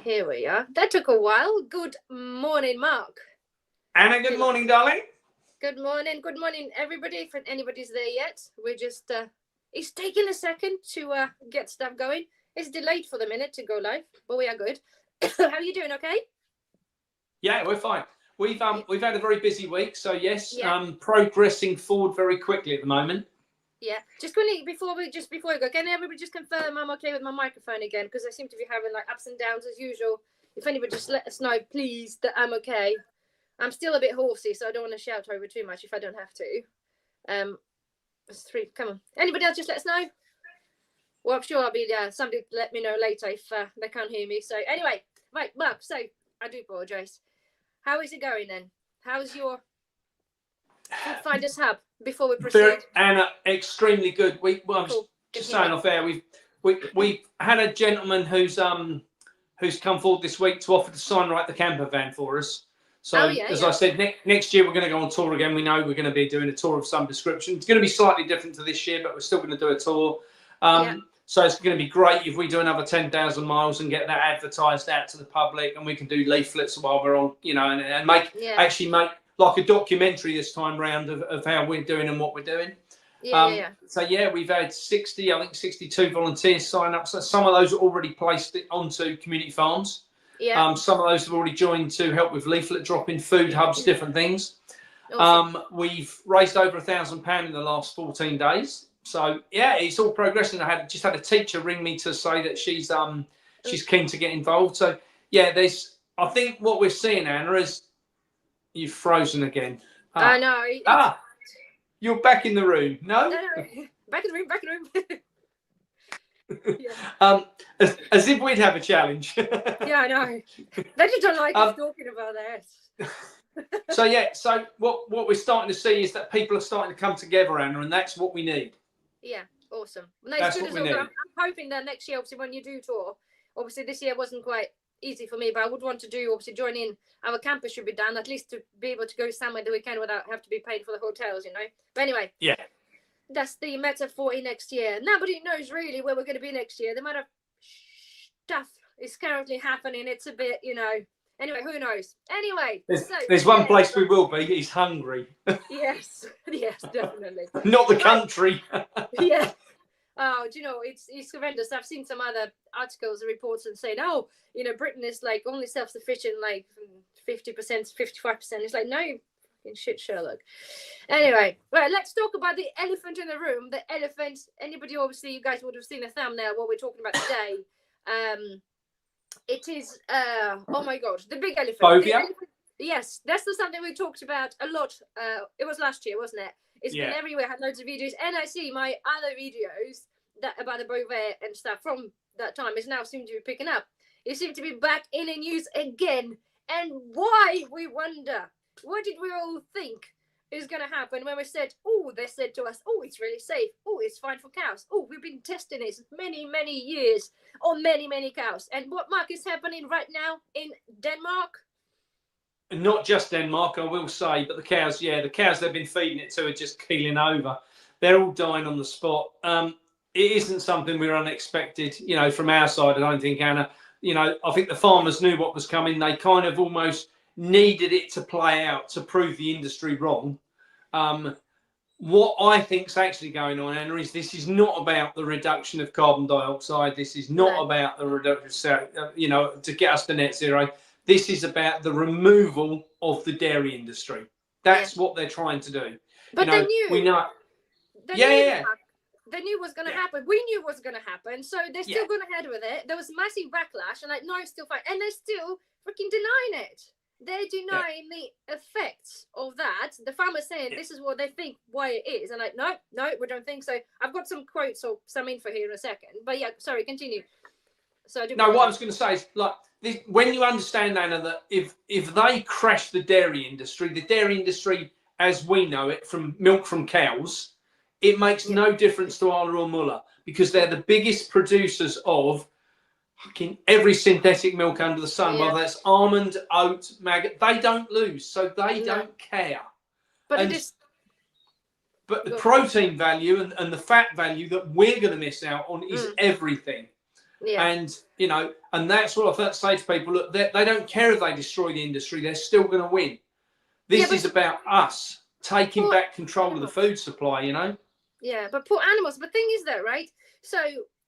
Here we are. That took a while. Good morning, Mark. Anna, good morning, darling. Good morning, everybody. If anybody's there yet, we're just, it's taking a second to get stuff going. It's delayed for the minute to go live, but we are good. How are you doing, okay? Yeah, we're fine. We've had a very busy week, so yes, progressing forward very quickly at the moment. Yeah, just quickly before we go, can everybody just confirm I'm okay with my microphone again? Because I seem to be having like ups and downs as usual. If anybody just let us know, please, that I'm okay. I'm still a bit horsey, so I don't want to shout over too much if I don't have to. It's 3. Come on. Anybody else, just let us know. Well, I'm sure I'll be there. Somebody let me know later if they can't hear me. So anyway, right, Mark. So I do apologise. How is it going then? How's your Food Finders Hub before we proceed? Anna, extremely good. Just saying off air, we've had a gentleman who's come forward this week to offer to sign write the camper van for us. So I said, next year we're going to go on tour again. We know we're going to be doing a tour of some description. It's going to be slightly different to this year, but we're still going to do a tour. So it's going to be great if we do another 10,000 miles and get that advertised out to the public, and we can do leaflets while we're on, and actually make like a documentary this time round of how we're doing and what we're doing. So we've had 62 volunteers sign up. So some of those are already placed onto community farms. Some of those have already joined to help with leaflet dropping, food hubs, different things. Awesome. We've raised over £1,000 in the last 14 days. So it's all progressing. I just had a teacher ring me to say that she's keen to get involved. So I think what we're seeing, Anna, is you've frozen again. I know. You're back in the room. No, back in the room. As if we'd have a challenge. I know. They just don't like us talking about that. So what we're starting to see is that people are starting to come together, Anna, and that's what we need. Yeah, awesome. No, it's good as well. I'm hoping that next year, obviously, when you do tour, obviously this year wasn't quite easy for me, but I would want to do, obviously, join in. Our campus should be done, at least to be able to go somewhere the weekend without have to be paid for the hotels, But anyway. Yeah. That's the metaphor in next year. Nobody knows really where we're going to be next year. The amount of stuff is currently happening. It's a bit, Anyway, who knows? Anyway. There's one place we will be. It's Hungary. Yes, definitely. Not the country. Yeah. Oh, do you know, it's horrendous. I've seen some other articles and reports and saying, Britain is like only self-sufficient, like 50%, 55%. It's like, no, shit, Sherlock. Anyway, right, let's talk about the elephant in the room. The elephant, anybody, obviously, you guys would have seen the thumbnail, what we're talking about today. It is, oh my God, the big elephant. Phobia? Yes, that's something we talked about a lot. It was last year, wasn't it? It's been everywhere. I had loads of videos, and I see my other videos about the Beauvais and stuff from that time is now seem to be picking up. It seems to be back in the news again. And why, we wonder, what did we all think is going to happen when we said, they said to us, it's really safe. It's fine for cows. We've been testing this many, many years on many, many cows. And what, Mark, is happening right now in Denmark? Not just Denmark, I will say, but the cows they've been feeding it to are just keeling over. They're all dying on the spot. It isn't something we're unexpected, from our side, I don't think, Anna. I think the farmers knew what was coming. They kind of almost needed it to play out to prove the industry wrong. What I think's actually going on, Anna, is this is not about the reduction of carbon dioxide. This is not about the reduction, to get us to net zero. This is about the removal of the dairy industry. That's what they're trying to do. But they knew. We know. They knew what's going to happen. We knew what's going to happen. So they're still going ahead with it. There was massive backlash. And no, it's still fine. And they're still freaking denying it. They're denying the effects of that. The farmer's saying this is what they think, why it is. And no, we don't think so. I've got some quotes or some info here in a second. But sorry, continue. So what I was going to say is, when you understand, Anna, that if they crash the dairy industry as we know it, from milk from cows, it makes no difference to Arla or Muller, because they're the biggest producers of fucking every synthetic milk under the sun, whether that's almond, oat, maggot. They don't lose, so they don't care. But But the protein value and the fat value that we're going to miss out on is everything. Yeah. And, you know, and that's what I say to people. Look, they don't care if they destroy the industry. They're still going to win. This is about us taking back control of the food supply, you know? Yeah, but poor animals. But thing is that, right? So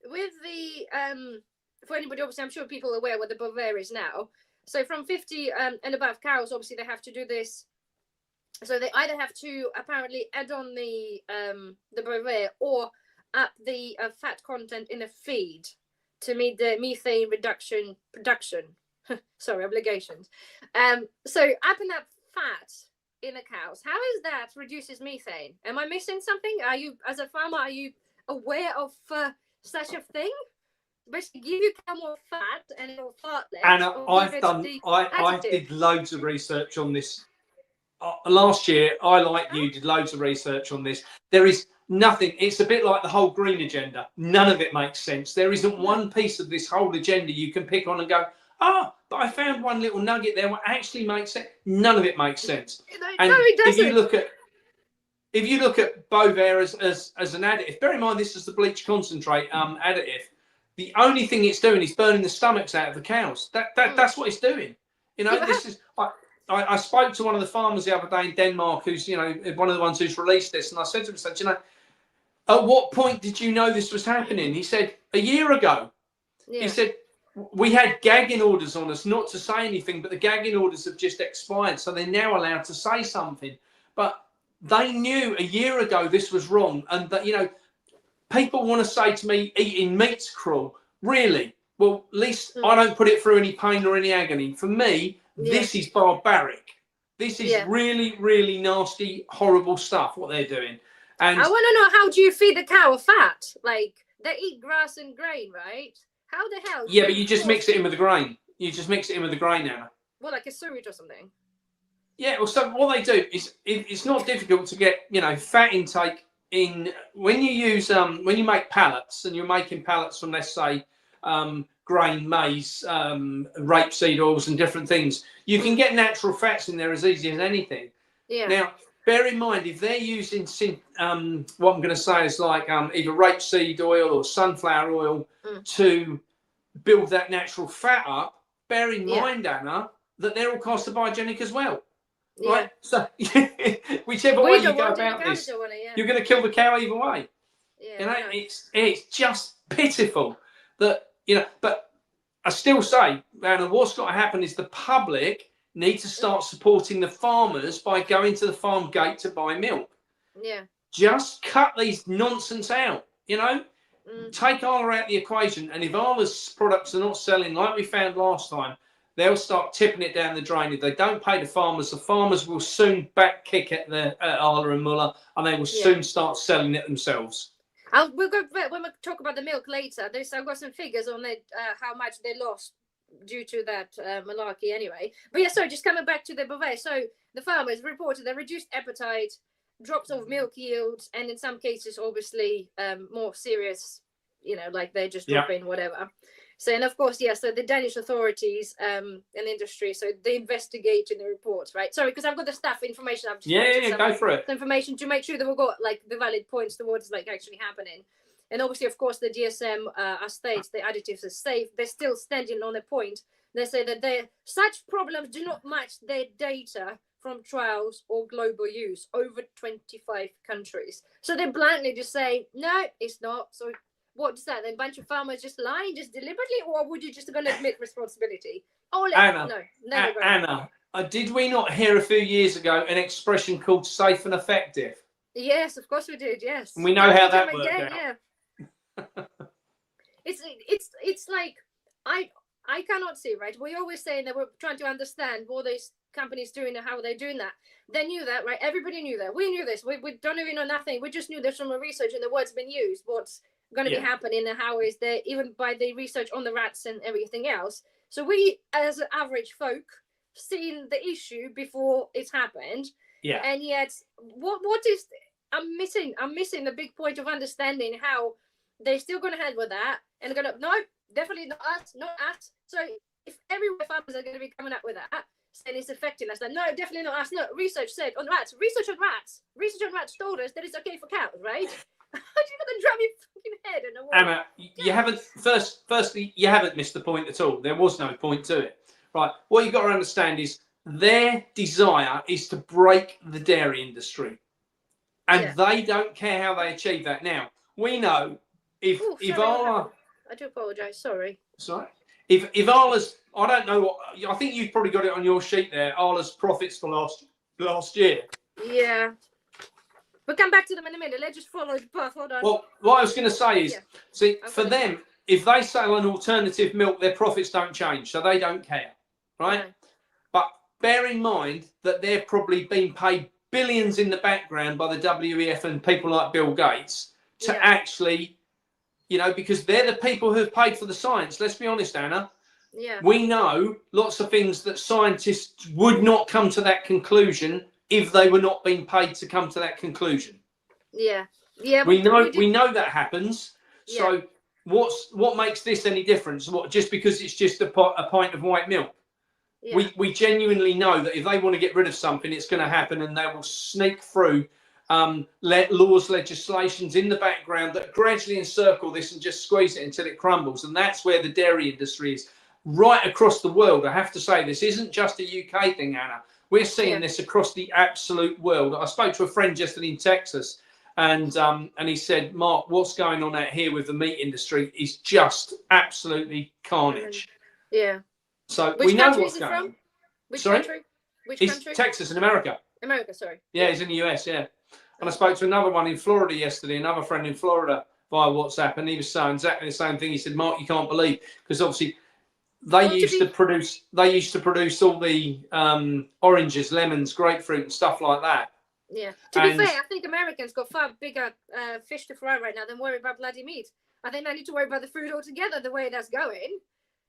with the, for anybody, obviously, I'm sure people are aware what the Bovaer is now. So from 50 and above cows, obviously, they have to do this. So they either have to apparently add on the Bovaer or up the fat content in a feed to meet the methane reduction production. Sorry, obligations. So upping up fat in the cows, how is that reduces methane? Am I missing something? Are you, as a farmer, are you aware of such a thing? Basically, give your cow more fat and it'll fart less. Anna, I did loads of research on this. Last year, I, like you, did loads of research on this. There is nothing. It's a bit like the whole green agenda. None of it makes sense. There isn't one piece of this whole agenda you can pick on and go, but I found one little nugget there what actually makes sense. None of it makes sense. And no, it doesn't. If you look at Bovaer as an additive, bear in mind this is the bleach concentrate additive. The only thing it's doing is burning the stomachs out of the cows. That's what it's doing. You know, this is. I spoke to one of the farmers the other day in Denmark, who's, you know, one of the ones who's released this, and I said to him, you know, at what point did you know this was happening? He said, a year ago. Yeah. He said, we had gagging orders on us not to say anything, but the gagging orders have just expired, so they're now allowed to say something. But they knew a year ago this was wrong, and that, you know, people want to say to me, eating meat's cruel. Really? Well, at least I don't put it through any pain or any agony. For me, this is barbaric. This is really, really nasty, horrible stuff, what they're doing. And I want to know, how do you feed the cow fat? Like, they eat grass and grain, right? How the hell? Yeah, but you just mix it in with the grain. You just mix it in with the grain, Anna. Well, like a sewage or something. Yeah, well, so what they do is, it's not difficult to get, you know, fat intake in, when you use, when you make pellets, and you're making pellets from, let's say, grain, maize, rapeseed oils and different things. You can get natural fats in there as easy as anything. Yeah. Now, bear in mind, if they're using, what I'm going to say is like either rapeseed oil or sunflower oil to build that natural fat up, bear in mind, Anna, that they're all carcinogenic as well. Yeah. Right? So, whichever way you go about this, you're going to kill the cow either way. Yeah, you know, it's just pitiful that, you know, but I still say, Anna, what's got to happen is the public need to start supporting the farmers by going to the farm gate to buy milk. Yeah. Just cut these nonsense out, you know. Take Arla out the equation, and if Arla's products are not selling like we found last time, they'll start tipping it down the drain. If they don't pay the farmers will soon back kick at Arla and Muller, and they will soon start selling it themselves. We'll go when we talk about the milk later. I've got some figures on it, how much they lost due to that malarkey anyway. But yeah, so just coming back to the Bovaer. So the farmers reported a reduced appetite, drops of milk yields, and in some cases, obviously, more serious, you know, like they're just dropping whatever. So, and of course, so the Danish authorities and industry, so they investigate in the reports, right? Sorry, because I've got the staff information. I've just go for it. Information to make sure that we've got like the valid points towards like actually happening. And obviously, of course, the DSM states the additives are safe. They're still standing on a point. They say that such problems do not match their data from trials or global use over 25 countries. So they bluntly just say, no, it's not. So what's that? A bunch of farmers just lying, just deliberately, or would you just going to admit responsibility? Oh, Anna, no, never. Anna, did we not hear a few years ago an expression called safe and effective? Yes, of course we did. Yes, and we know how that worked out. Yeah. It's like I cannot see, right? We always say that we're trying to understand what these companies doing and how they're doing that. They knew that, right? Everybody knew that. We knew this. We don't even know nothing. We just knew this from the research and the word's been used. What's going to be happening and how is there, even by the research on the rats and everything else. So we, as average folk, seen the issue before it's happened. Yeah. And yet, what is I'm missing the big point of understanding how they're still going to head with that and going to no, definitely not us. So if everywhere farmers are going to be coming up with that, saying it's affecting us, then no, definitely not us. No, research said on rats. Research on rats told us that it's okay for cows, right? How do you got to drum your fucking head in a wall? Anna, you haven't. Firstly, you haven't missed the point at all. There was no point to it. Right. What you've got to understand is their desire is to break the dairy industry, and they don't care how they achieve that. Now we know if Arla, I do apologise. Sorry. Sorry. If Arla's, I don't know what. I think you've probably got it on your sheet there. Arla's profits for last year. Yeah. We'll come back to them in a minute. Let's just follow the path. Hold on. Well, what I was going to say is, see, for them, if they sell an alternative milk, their profits don't change, so they don't care, right? No. But bear in mind that they're probably being paid billions in the background by the WEF and people like Bill Gates to actually, you know, because they're the people who have paid for the science. Let's be honest, Anna. Yeah. We know lots of things that scientists would not come to that conclusion if they were not being paid to come to that conclusion. Yeah. Yeah. We know that happens. So what makes this any different? What, just because it's just a pint of white milk? Yeah. We genuinely know that if they want to get rid of something, it's going to happen, and they will sneak through legislations in the background that gradually encircle this and just squeeze it until it crumbles. And that's where the dairy industry is right across the world. I have to say, this isn't just a UK thing, Anna. We're seeing this across the absolute world. I spoke to a friend yesterday in Texas, and he said, Mark, what's going on out here with the meat industry is just absolutely carnage. Yeah. So we know what's going on. Which country? Which country? Texas in America. America, sorry. Yeah, he's in the US, yeah. And I spoke to another one in Florida yesterday, another friend in Florida via WhatsApp, and he was saying exactly the same thing. He said, Mark, you can't believe, because obviously they used to produce all the oranges, lemons, grapefruit and stuff like that. Yeah. To be fair, I think Americans got far bigger fish to fry right now than worry about bloody meat. I think they need to worry about the food altogether, the way that's going.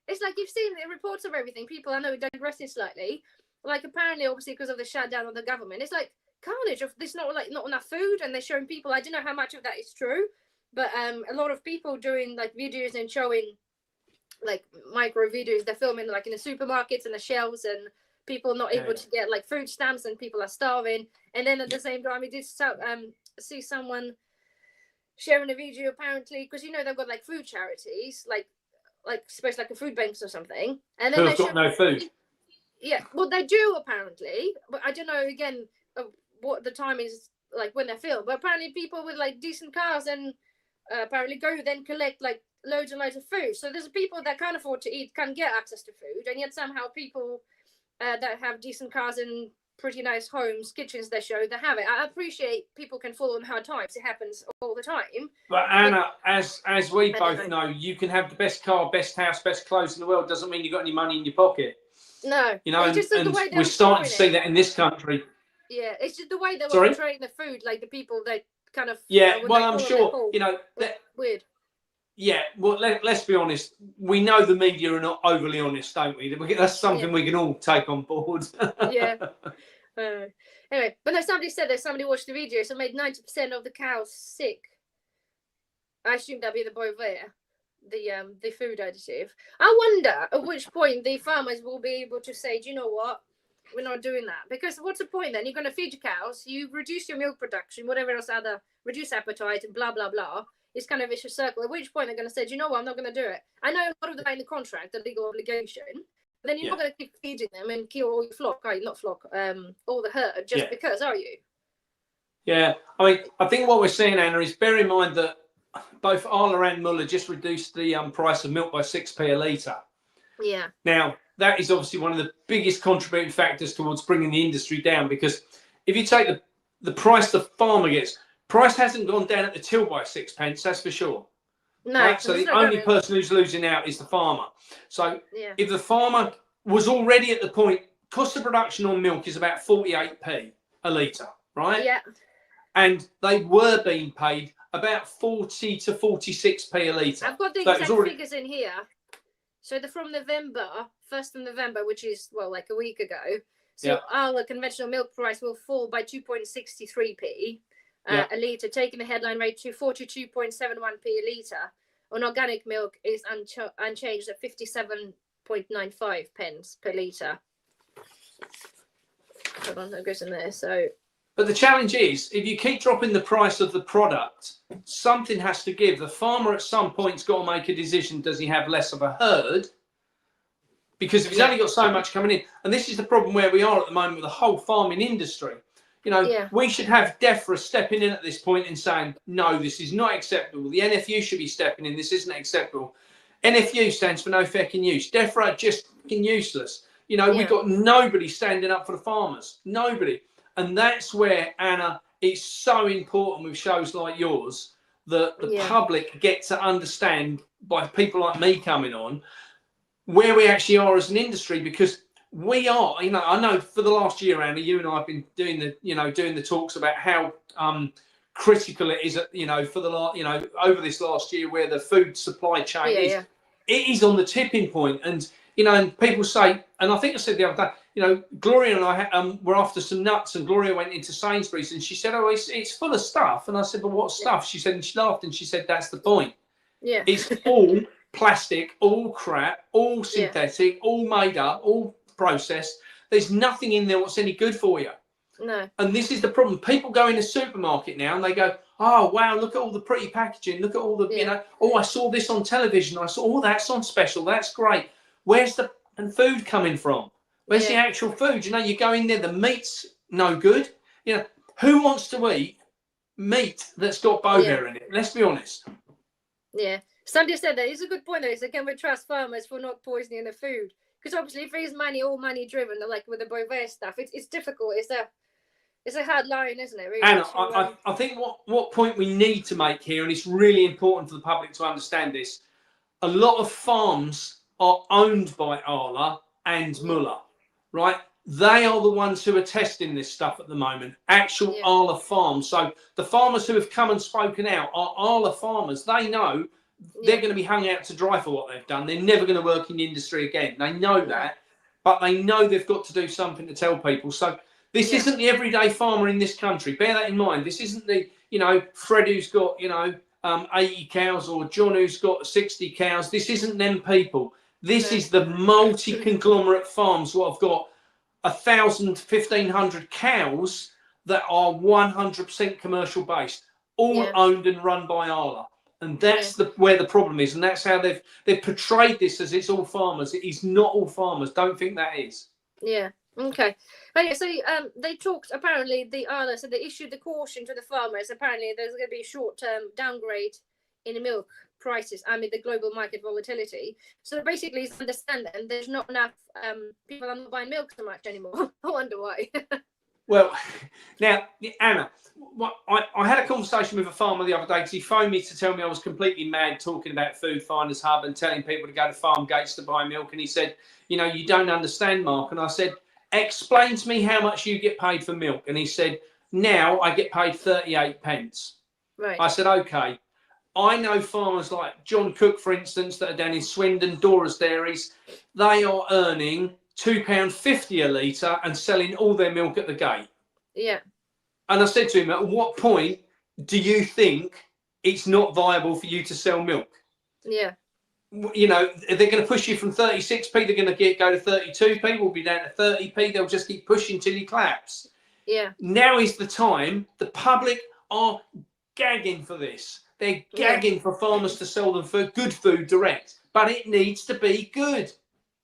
It's like you've seen the reports of everything. People, I know, digressing slightly. Like apparently, obviously, because of the shutdown of the government, it's like carnage of this, not enough food, and they're showing people. I don't know how much of that is true, but a lot of people doing like videos and showing like micro videos. They're filming like in the supermarkets and the shelves, and people not able to get like food stamps, and people are starving. And then at the same time, we did see someone sharing a video apparently, because you know they've got like food charities, like supposed like a food banks or something, and then they've got no food. Yeah, well they do apparently, but I don't know again what the time is like when they're filmed. But apparently people with like decent cars and apparently go then collect like loads and loads of food. So there's people that can't afford to eat, can't get access to food, and yet somehow people that have decent cars and pretty nice homes, kitchens, they show they have it. I appreciate people can fall on hard times. It happens all the time. But Anna, as we both know, you can have the best car, best house, best clothes in the world. Doesn't mean you've got any money in your pocket. No, you know, and we're starting to see that in this country. Yeah, it's just the way they were portraying the food, like the people that kind of. Yeah, well, I'm sure you know that. Weird. Yeah, well, let's be honest. We know the media are not overly honest, don't we? That's something we can all take on board. Yeah. Anyway, but no, somebody said that somebody watched the video, so made 90% of the cows sick. I assume that'd be the Bovaer, the food additive. I wonder at which point the farmers will be able to say, do you know what? We're not doing that. Because what's the point then? You're going to feed your cows, you reduce your milk production, whatever else other, reduce appetite and blah, blah, blah. It's kind of a vicious circle. At which point they're going to say, do you know what? I'm not going to do it. I know a lot of them are in the contract, the legal obligation. But then you're not going to keep feeding them and kill all your flock, are you? Not flock, all the herd, just because, are you? Yeah. I mean, I think what we're seeing, Anna, is bear in mind that both Arla and Muller just reduced the price of milk by 6p a litre. Yeah. Now, that is obviously one of the biggest contributing factors towards bringing the industry down, because if you take the price the farmer gets, price hasn't gone down at the till by 6p, that's for sure. No. Right? So the only person who's losing out is the farmer. So if the farmer was already at the point, cost of production on milk is about 48p a litre, right? Yeah. And they were being paid about 40 to 46p a litre. I've got the exact figures in here. So they're from November, 1st of November, which is, well, like a week ago. So our conventional milk price will fall by 2.63p a litre, taking the headline rate to 42.71p a litre. On organic milk is unchanged at 57.95 pence per litre. Hold on, that goes in there. So But the challenge is, if you keep dropping the price of the product, something has to give. The farmer at some point's got to make a decision. Does he have less of a herd? Because if he's only got so much coming in, and this is the problem where we are at the moment with the whole farming industry. You know, we should have DEFRA stepping in at this point and saying, no, this is not acceptable. The NFU should be stepping in. This isn't acceptable. NFU stands for no fucking use. DEFRA are just fucking useless. You know, we've got nobody standing up for the farmers. Nobody. And that's where, Anna, it's so important with shows like yours that the public get to understand, by people like me coming on, where we actually are as an industry, because we are, you know, I know for the last year, Anna, you and I have been doing the talks about how critical it is, you know, for the last, you know, over this last year, where the food supply chain is. It is on the tipping point. And, you know, and people say, and I think I said the other day, you know, Gloria and I were after some nuts, and Gloria went into Sainsbury's and she said, oh, it's full of stuff. And I said, but what stuff? She said, and she laughed and she said, that's the point. Yeah. It's all plastic, all crap, all synthetic, all made up, all processed. There's nothing in there what's any good for you. No. And this is the problem. People go in a supermarket now and they go, oh, wow, look at all the pretty packaging. Look at all the, you know, oh, I saw this on television. I saw, oh, that's on special. That's great. Where's the food coming from? Where's the actual food? You know, you go in there, the meat's no good. You know, who wants to eat meat that's got bovine in it? Let's be honest. Yeah. Somebody said that. It's a good point, though. So can we trust farmers for not poisoning the food? Because obviously, if it's all money driven, like with the bovine stuff, it's difficult. It's a hard line, isn't it? Really? And I think what point we need to make here, and it's really important for the public to understand this, a lot of farms are owned by Arla and Muller, right? They are the ones who are testing this stuff at the moment, actual Arla farms. So the farmers who have come and spoken out are Arla farmers. They know they're going to be hung out to dry for what they've done. They're never going to work in the industry again. They know that, but they know they've got to do something to tell people. So this isn't the everyday farmer in this country. Bear that in mind. This isn't the, you know, Fred who's got, you know, 80 cows, or John who's got 60 cows. This isn't them people. This is the multi-conglomerate farms what have got 1,000, 1,500 cows that are 100% commercial based, all owned and run by Arla. And that's where the problem is. And that's how they've portrayed this, as it's all farmers. It is not all farmers. Don't think that is. Yeah. Okay. So they talked, apparently the Arla, so they issued the caution to the farmers. Apparently there's going to be a short-term downgrade in the milk prices amid the global market volatility. So basically, understand that there's not enough people are not buying milk so much anymore. I wonder why. Well, now, Anna, I had a conversation with a farmer the other day because he phoned me to tell me I was completely mad talking about Food Finders Hub and telling people to go to farm gates to buy milk. And he said, you know, you don't understand, Mark. And I said, explain to me how much you get paid for milk. And he said, now I get paid 38 pence. Right. I said, okay. I know farmers like John Cook, for instance, that are down in Swindon, Dora's Dairies. They are earning £2.50 a litre and selling all their milk at the gate. Yeah. And I said to him, at what point do you think it's not viable for you to sell milk? Yeah. You know, they're going to push you from 36p, they're going to go to 32p, we'll be down to 30p, they'll just keep pushing till you collapse. Yeah. Now is the time. The public are gagging for this. They're gagging for farmers to sell them for good food direct, but it needs to be good.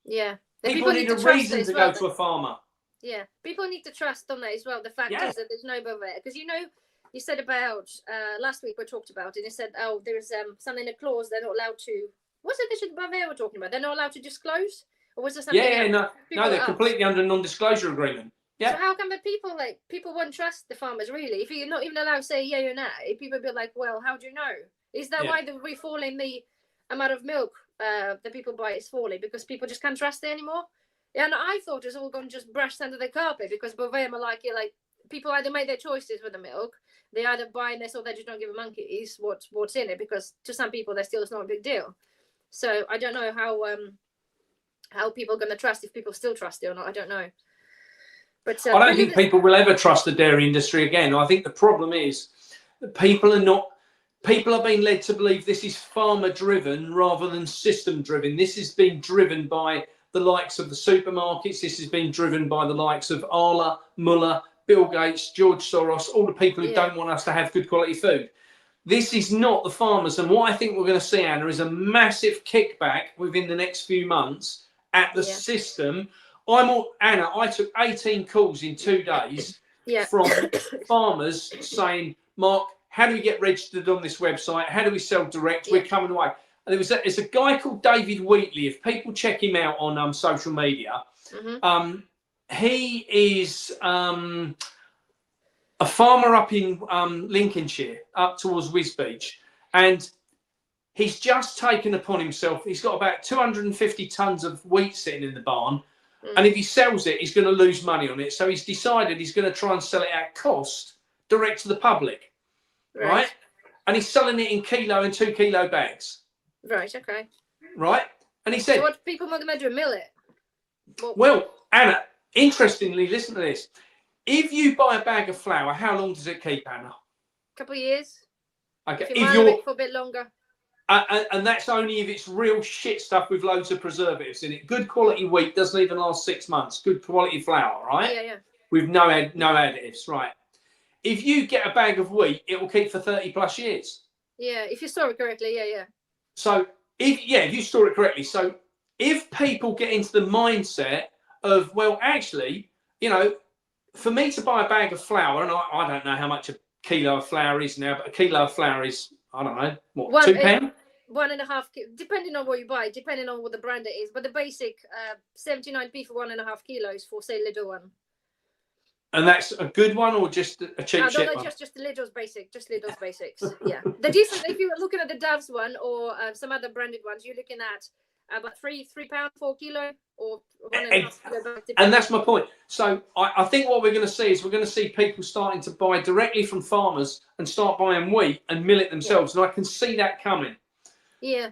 Yeah. People need a reason to go to a farmer. Yeah. People need to trust on that as well. The fact is that there's no bovine. Because, you know, you said about, last week we talked about, and you said, oh, there's something in a clause they're not allowed to, what's it that bovine we're talking about? They're not allowed to disclose? Or was there something else? No, they're completely under a non-disclosure agreement. Yeah. So how come the people won't trust the farmers, really? If you're not even allowed to say yay or nay, people will be like, well, how do you know? Is that why we're falling the amount of milk that people buy is falling? Because people just can't trust it anymore? Yeah, and I thought it's all going to just brush under the carpet because bovine are like people either make their choices with the milk, they either buy this or they just don't give a monkeys what's in it, because to some people it's not a big deal. So I don't know how people are going to trust, if people still trust it or not. I don't know. But I don't think people will ever trust the dairy industry again. I think the problem is that people are being led to believe this is farmer driven rather than system driven. This is being driven by the likes of the supermarkets. This has been driven by the likes of Arla, Muller, Bill Gates, George Soros, all the people who don't want us to have good quality food. This is not the farmers. And what I think we're going to see, Anna, is a massive kickback within the next few months at the system. Anna, I took 18 calls in 2 days from farmers saying, Mark, how do we get registered on this website? How do we sell direct? We're coming away. And there's a guy called David Wheatley. If people check him out on social media, he is a farmer up in Lincolnshire, up towards Wisbech, and he's just taken upon himself. He's got about 250 tons of wheat sitting in the barn, and if he sells it, he's going to lose money on it. So he's decided he's going to try and sell it at cost, direct to the public, right? And he's selling it in kilo and 2 kilo bags. Right. Okay. Right. And he said, so what people are going to do? Mill it? Well, Anna, interestingly, listen to this. If you buy a bag of flour, how long does it keep, Anna? A couple of years. Okay. If you're it for a bit longer. And that's only if it's real shit stuff with loads of preservatives in it. Good quality wheat doesn't even last 6 months. Good quality flour, right? Yeah. With no additives, right? If you get a bag of wheat, it will keep for 30 plus years. Yeah, if you store it correctly, yeah. So if you store it correctly. So if people get into the mindset of, well, actually, for me to buy a bag of flour, and I don't know how much a kilo of flour is now, but a kilo of flour is, I don't know, what, £2? 1.5, depending on what you buy, depending on what the brand it is. But the basic 79p for 1.5 kilos for, say, Lidl one. And that's a good one or just a cheap shit one? Just Lidl's basic, just Lidl's basics. Yeah. The decent, if you're looking at the Dove's one or some other branded ones, you're looking at about £3 4 kilo or 1.5 kilo. And that's my point. So I think what we're going to see is we're going to see people starting to buy directly from farmers and start buying wheat and mill it themselves. And I can see that coming. Yeah.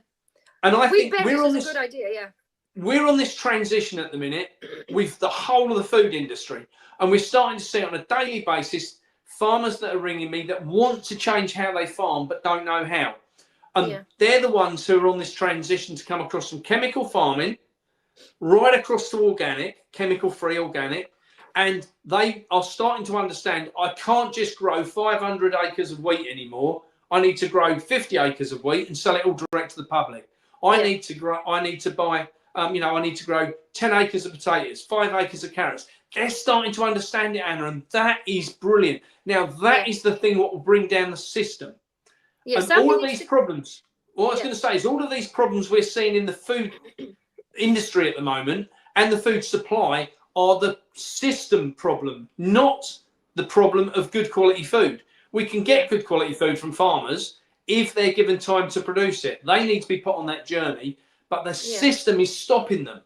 And I think we're on this a good idea, yeah. We're on this transition at the minute with the whole of the food industry. And we're starting to see on a daily basis farmers that are ringing me that want to change how they farm but don't know how. And they're the ones who are on this transition to come across from chemical farming right across to organic, chemical-free organic. And they are starting to understand, I can't just grow 500 acres of wheat anymore. I need to grow 50 acres of wheat and sell it all direct to the public. I need to grow 10 acres of potatoes, 5 acres of carrots. They're starting to understand it, Anna, and that is brilliant. Now, that is the thing what will bring down the system. Yeah, and all of these problems, what I was going to say is all of these problems we're seeing in the food industry at the moment and the food supply are the system problem, not the problem of good quality food. We can get good quality food from farmers if they're given time to produce it. They need to be put on that journey, but the system is stopping them.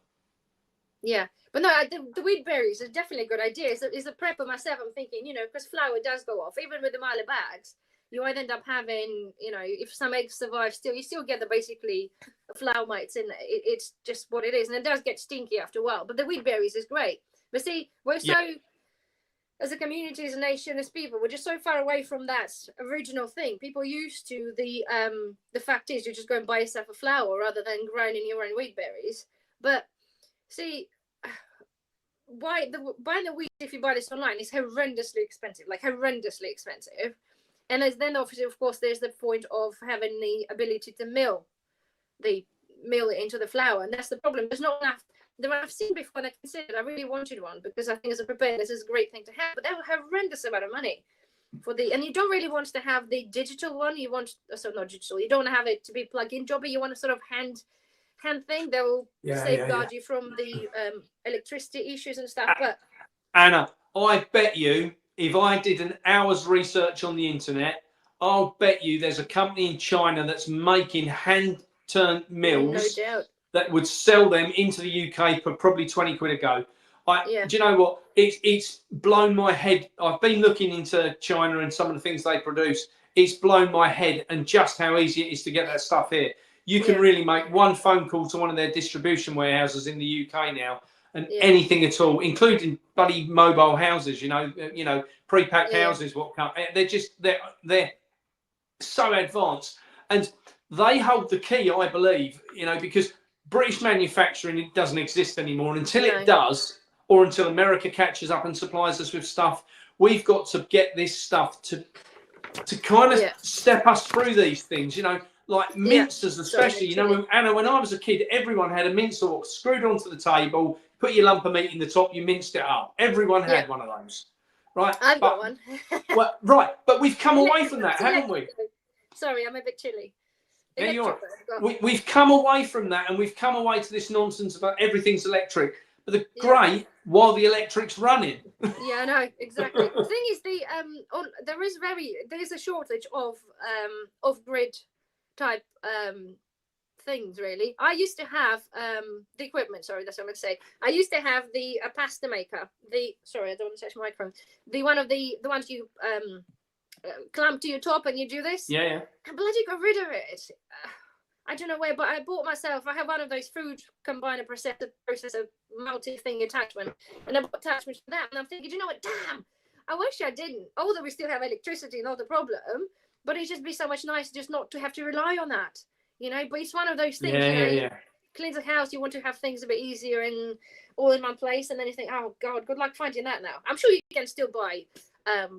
Yeah. But no, the wheat berries is definitely a good idea. It's a prepper myself. I'm thinking, because flour does go off, even with the Milo bags, you might end up having, if some eggs survive still, you still get basically flour mites in it. It's just what it is. And it does get stinky after a while. But the wheat berries is great. But see, we're so, as a community, as a nation, as people, we're just so far away from that original thing. People used to the fact is you just go and buy yourself a flour rather than grinding your own wheat berries. But see, buying the wheat, if you buy this online, is horrendously expensive, and then obviously, of course, there's the point of having the ability to mill it into the flour, and that's the problem. There's not enough. I've seen before, and I considered I really wanted one because I think as a preparer this is a great thing to have, but they're a horrendous amount of money and you don't really want to have the digital one. You want not digital. You don't have it to be plug-in jobby. You want a sort of hand thing that will safeguard you from the electricity issues and stuff. But Anna, I bet you if I did an hour's research on the internet, I'll bet you there's a company in China that's making hand-turned mills that would sell them into the UK for probably 20 quid a go. Do you know what? It's blown my head. I've been looking into China and some of the things they produce. It's blown my head and just how easy it is to get that stuff here. You can really make one phone call to one of their distribution warehouses in the UK now, and anything at all, including bloody mobile houses. Pre-packed houses. They're so advanced, and they hold the key, I believe. Because British manufacturing, it doesn't exist anymore. And until it does, or until America catches up and supplies us with stuff, we've got to get this stuff to kind of step us through these things, you know, like mincers especially. You know, Anna, when I was a kid, everyone had a mincer fork screwed onto the table, put your lump of meat in the top, you minced it up. Everyone had one of those, right? I've got one. Well, right, but we've come away from that, haven't we? Sorry, I'm a bit chilly. Yeah, you're right. We've come away from that, and we've come away to this nonsense about everything's electric. But the great while the electric's running. Yeah, I know, exactly. The thing is, there is a shortage of grid type things, really. I used to have the equipment. Sorry, that's what I'm going to say. I used to have the pasta maker. Sorry, I don't want to touch my microphone. The ones you clamp to your top and you do this. Yeah. I bloody got rid of it. I don't know where, but I bought myself. I have one of those food combiner processor multi-thing attachment, and I bought attachments for that. And I'm thinking, you know what? Damn, I wish I didn't. Although we still have electricity, not the problem. But it'd just be so much nicer just not to have to rely on that, you know. But it's one of those things, cleans the house. You want to have things a bit easier and all in one place, and then you think, oh God, good luck finding that now. I'm sure you can still buy a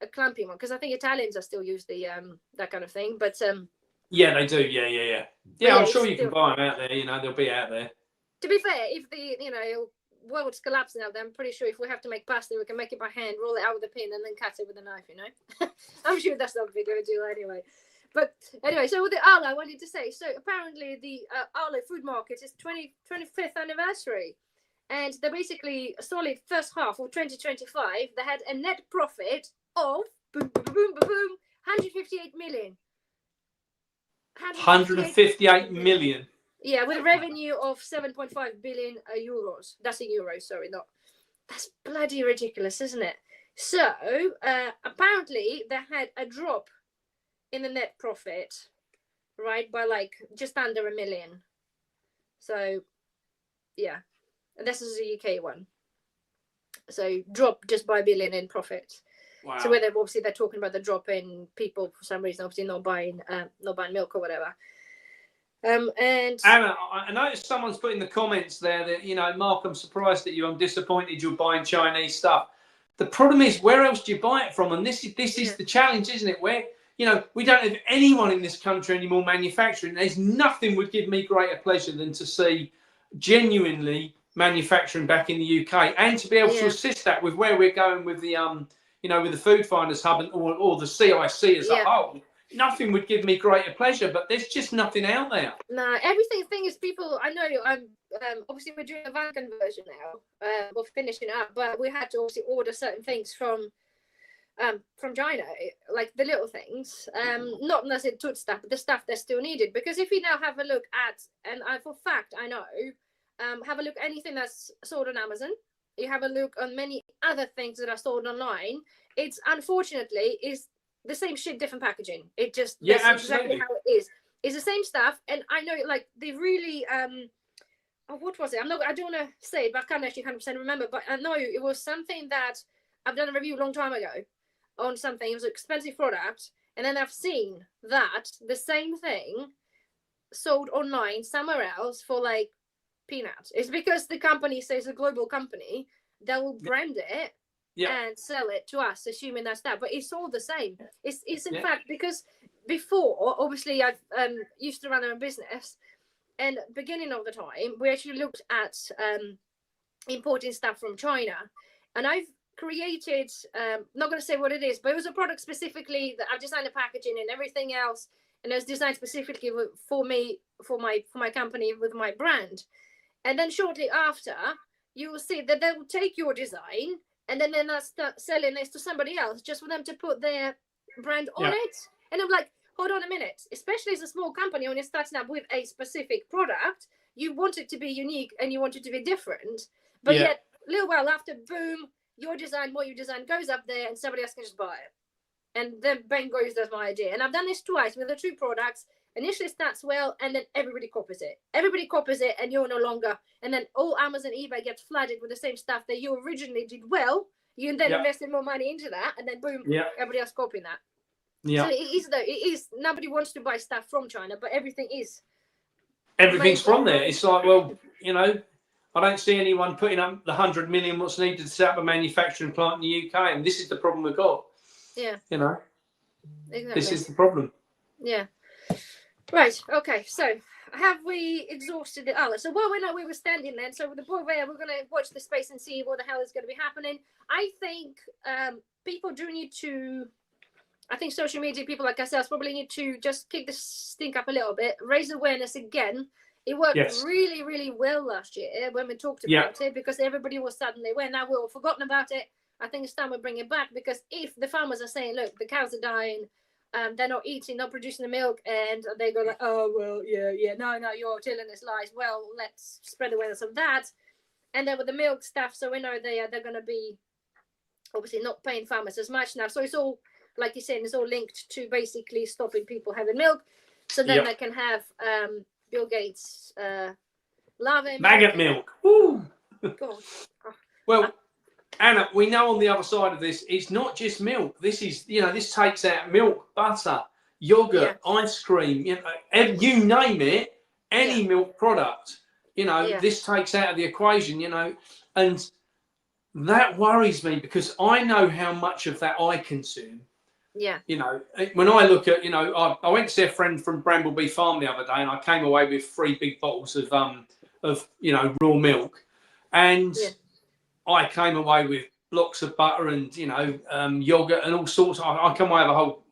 clamping one, because I think Italians are still use the that kind of thing, but yeah, they do. Yeah, I'm sure you can buy them out there. You know, they'll be out there. To be fair, if the world's collapsing out there, I'm pretty sure if we have to make pasta, we can make it by hand, roll it out with a pin, and then cut it with a knife. You know, I'm sure that's not a big deal anyway. But anyway, so with the Arla, I wanted to say, so apparently the Arla food market is 25th anniversary, and they're basically a solid first half of 2025. They had a net profit of 158 million. 158 million. Yeah, with a revenue of 7.5 billion euros. That's in euros, sorry, not. That's bloody ridiculous, isn't it? So apparently they had a drop in the net profit, right, by like just under $1 million. So yeah, and this is a UK one. So drop just by $1 billion in profit. Wow. So whether obviously they're talking about the drop in people for some reason, obviously not buying milk or whatever. And Anna, I noticed someone's put in the comments there that, you know, Mark, I'm surprised at you. I'm disappointed you're buying Chinese stuff. The problem is, where else do you buy it from? And this is the challenge, isn't it? Where, you know, we don't have anyone in this country anymore manufacturing. There's nothing would give me greater pleasure than to see genuinely manufacturing back in the UK, and to be able to assist that with where we're going with the you know, with the Food Finders Hub and or the CIC as a whole. Nothing would give me greater pleasure, but there's just nothing out there. No, thing is, people, I know, obviously we're doing a van conversion now, we're finishing up, but we had to obviously order certain things from China, like the little things, not necessarily tooth stuff, but the stuff that's still needed. Because if you now have a look at, and for fact I know, have a look at anything that's sold on Amazon, you have a look on many other things that are sold online, it's unfortunately is the same shit, different packaging. It just exactly how it is. It's the same stuff, and I know, like, they really what was it? I don't want to say it, but I can't actually 100% remember. But I know it was something that I've done a review a long time ago on something. It was an expensive product, and then I've seen that the same thing sold online somewhere else for like peanuts. It's because the company says a global company, they will brand it and sell it to us, assuming that's that. But it's all the same. It's in fact, because before, obviously, I've used to run our own business, and beginning of the time, we actually looked at importing stuff from China, and I've created, not going to say what it is, but it was a product specifically that I've designed the packaging and everything else, and it was designed specifically for me, for my company, with my brand. And then shortly after, you will see that they will take your design and then they'll start selling this to somebody else just for them to put their brand on it. And I'm like, hold on a minute. Especially as a small company, when you're starting up with a specific product, you want it to be unique and you want it to be different. But yet, a little while after, boom, your design, what you design goes up there and somebody else can just buy it. And then bang goes, that's my idea. And I've done this twice with the two products. Initially starts well, and then everybody copies it. Everybody copies it, and you're no longer. And then all Amazon, eBay gets flooded with the same stuff that you originally did well. You then invested more money into that, and then boom, everybody else copying that. So it is. Nobody wants to buy stuff from China, but everything's from there. It's like, well, you know, I don't see anyone putting up the 100 million what's needed to set up a manufacturing plant in the UK, and this is the problem we've got. Yeah. You know, exactly. This is the problem. Yeah. Right. Okay. So have we exhausted it? Oh, so while we were standing there, so with the boy there, we're going to watch the space and see what the hell is going to be happening. I think people do need to. I think social media people like ourselves probably need to just kick the stink up a little bit, raise awareness again. It worked really, really well last year when we talked about it, because everybody was suddenly, well, now we've all forgotten about it. I think it's time we bring it back, because if the farmers are saying, look, the cows are dying, they're not eating, not producing the milk, and they go like, oh, well, no, you're telling us lies. Well, let's spread awareness of that. And then with the milk stuff, so we know they're going to be obviously not paying farmers as much now. So it's all, like you said, it's all linked to basically stopping people having milk, so then they can have Bill Gates larvae maggot milk. Woo. God. Oh. Well, Anna, we know on the other side of this, it's not just milk. This is, this takes out milk, butter, yogurt, ice cream, you name it, any milk product, this takes out of the equation, and that worries me, because I know how much of that I consume. Yeah. When I look at, I went to see a friend from Brambleby Farm the other day, and I came away with 3 big bottles of raw milk, and I came away with blocks of butter and yogurt and all sorts. I come away with a whole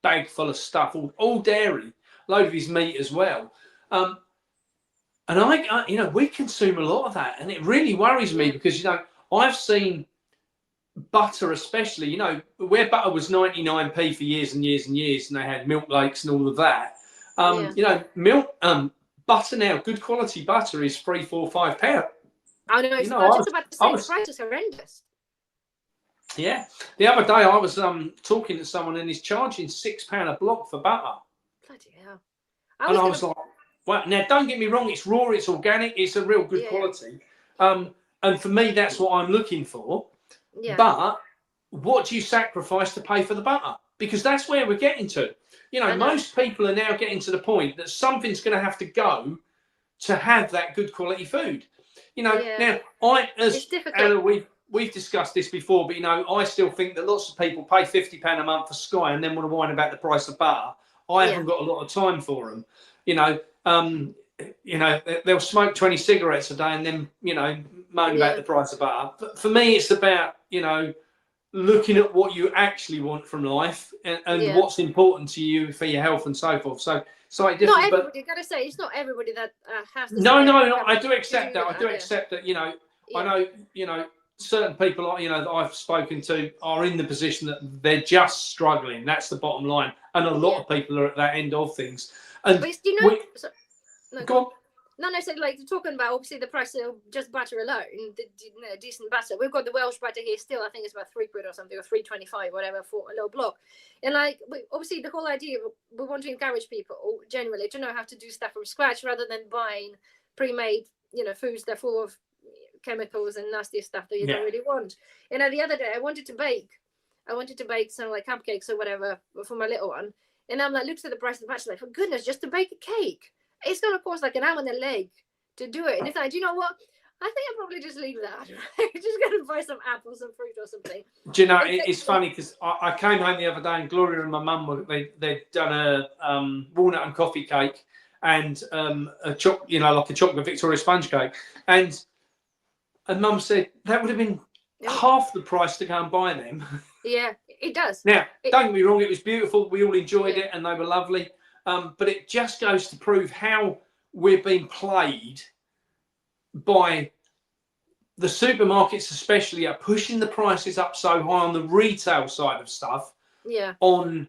bag full of stuff, all dairy, load of his meat as well. And I we consume a lot of that, and it really worries me, because I've seen butter, especially, where butter was 99p for years and years and years, and they had milk lakes and all of that. Milk, butter now, good quality butter is £3, £4, £5. I know, it's just about the same price. It's horrendous. Yeah. The other day I was talking to someone, and he's charging £6 a block for butter. Bloody hell. I was like, well, now don't get me wrong, it's raw, it's organic, it's a real good quality. And for me, that's what I'm looking for. Yeah. But what do you sacrifice to pay for the butter? Because that's where we're getting to. Most people are now getting to the point that something's going to have to go to have that good quality food. Now as Anna, we've discussed this before, but I still think that lots of people pay £50 a month for Sky and then want to whine about the price of butter. I haven't got a lot of time for them. They'll smoke 20 cigarettes a day and then moan about the price of butter. But for me, it's about looking at what you actually want from life and what's important to you for your health and so forth. So slightly different. Not everybody. I've got to say, it's not everybody that has. No. I do accept that. I do accept that. I know. Certain people, that I've spoken to, are in the position that they're just struggling. That's the bottom line, and a lot of people are at that end of things. And go on. No, so like talking about obviously the price of just butter alone, decent butter. We've got the Welsh butter here still. I think it's about £3 or something, or £3.25, whatever, for a little block. And obviously the whole idea, we want to encourage people generally to know how to do stuff from scratch rather than buying pre-made, foods that are full of chemicals and nasty stuff that you don't really want. And the other day I wanted to bake some like cupcakes or whatever for my little one, and I'm like, looks at the price of the butter, like, for goodness, just to bake a cake, it's going to cost like an arm and a leg to do it. And it's like, do you know what? I think I'll probably just leave that. Just going to buy some apples and fruit or something. Do you know, it's funny, because I came home the other day, and Gloria and my mum, they'd done a walnut and coffee cake and a chocolate Victoria sponge cake. And mum said that would have been half the price to go and buy them. Yeah, it does. Now, don't get me wrong, it was beautiful. We all enjoyed it, and they were lovely. But it just goes to prove how we're being played by the supermarkets, especially, are pushing the prices up so high on the retail side of stuff. Yeah. On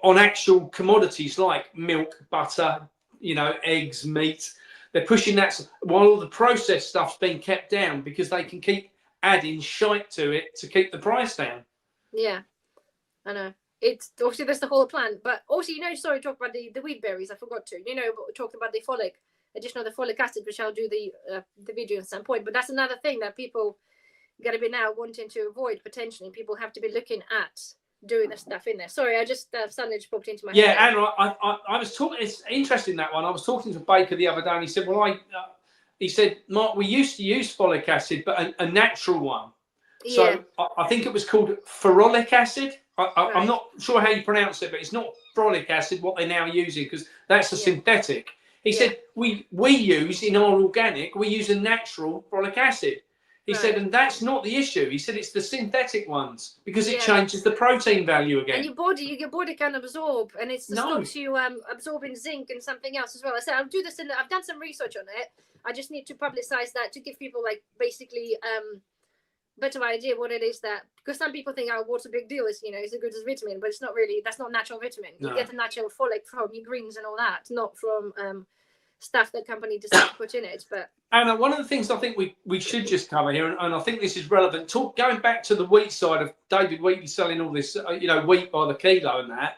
actual commodities like milk, butter, eggs, meat. They're pushing that while all the processed stuff's being kept down, because they can keep adding shite to it to keep the price down. Yeah, I know. It's obviously that's the whole plan. But also, sorry, talk about the wheat berries. I forgot to. We talked about the addition of the folic acid, which I'll do the video at some point. But that's another thing that people got to be now wanting to avoid potentially. People have to be looking at doing the stuff in there. Sorry, I just suddenly just popped into my head. Yeah, Anna, I was talking. It's interesting, that one. I was talking to a baker the other day, and he said, "Well, he said, Mark, we used to use folic acid, but a natural one. So I think it was called ferolic acid. I'm not sure how you pronounce it, but it's not ferolic acid, what they're now using, because that's a synthetic. He said, we use in our organic, we use a natural folic acid. He said, and that's not the issue. He said it's the synthetic ones, because it changes the protein value again. And your body can absorb, and it stops you absorbing zinc and something else as well. I said, I'll do this, and I've done some research on it. I just need to publicize that to give people like basically better idea what it is, that because some people think, oh, what's a big deal, is it's as good as vitamin, but it's not really. That's not natural vitamin. You get the natural folic from your greens and all that, not from stuff that company decides to put in it. But Anna, one of the things I think we should just cover here, and I think this is relevant, going back to the wheat side of David Wheatley selling all this wheat by the kilo and that,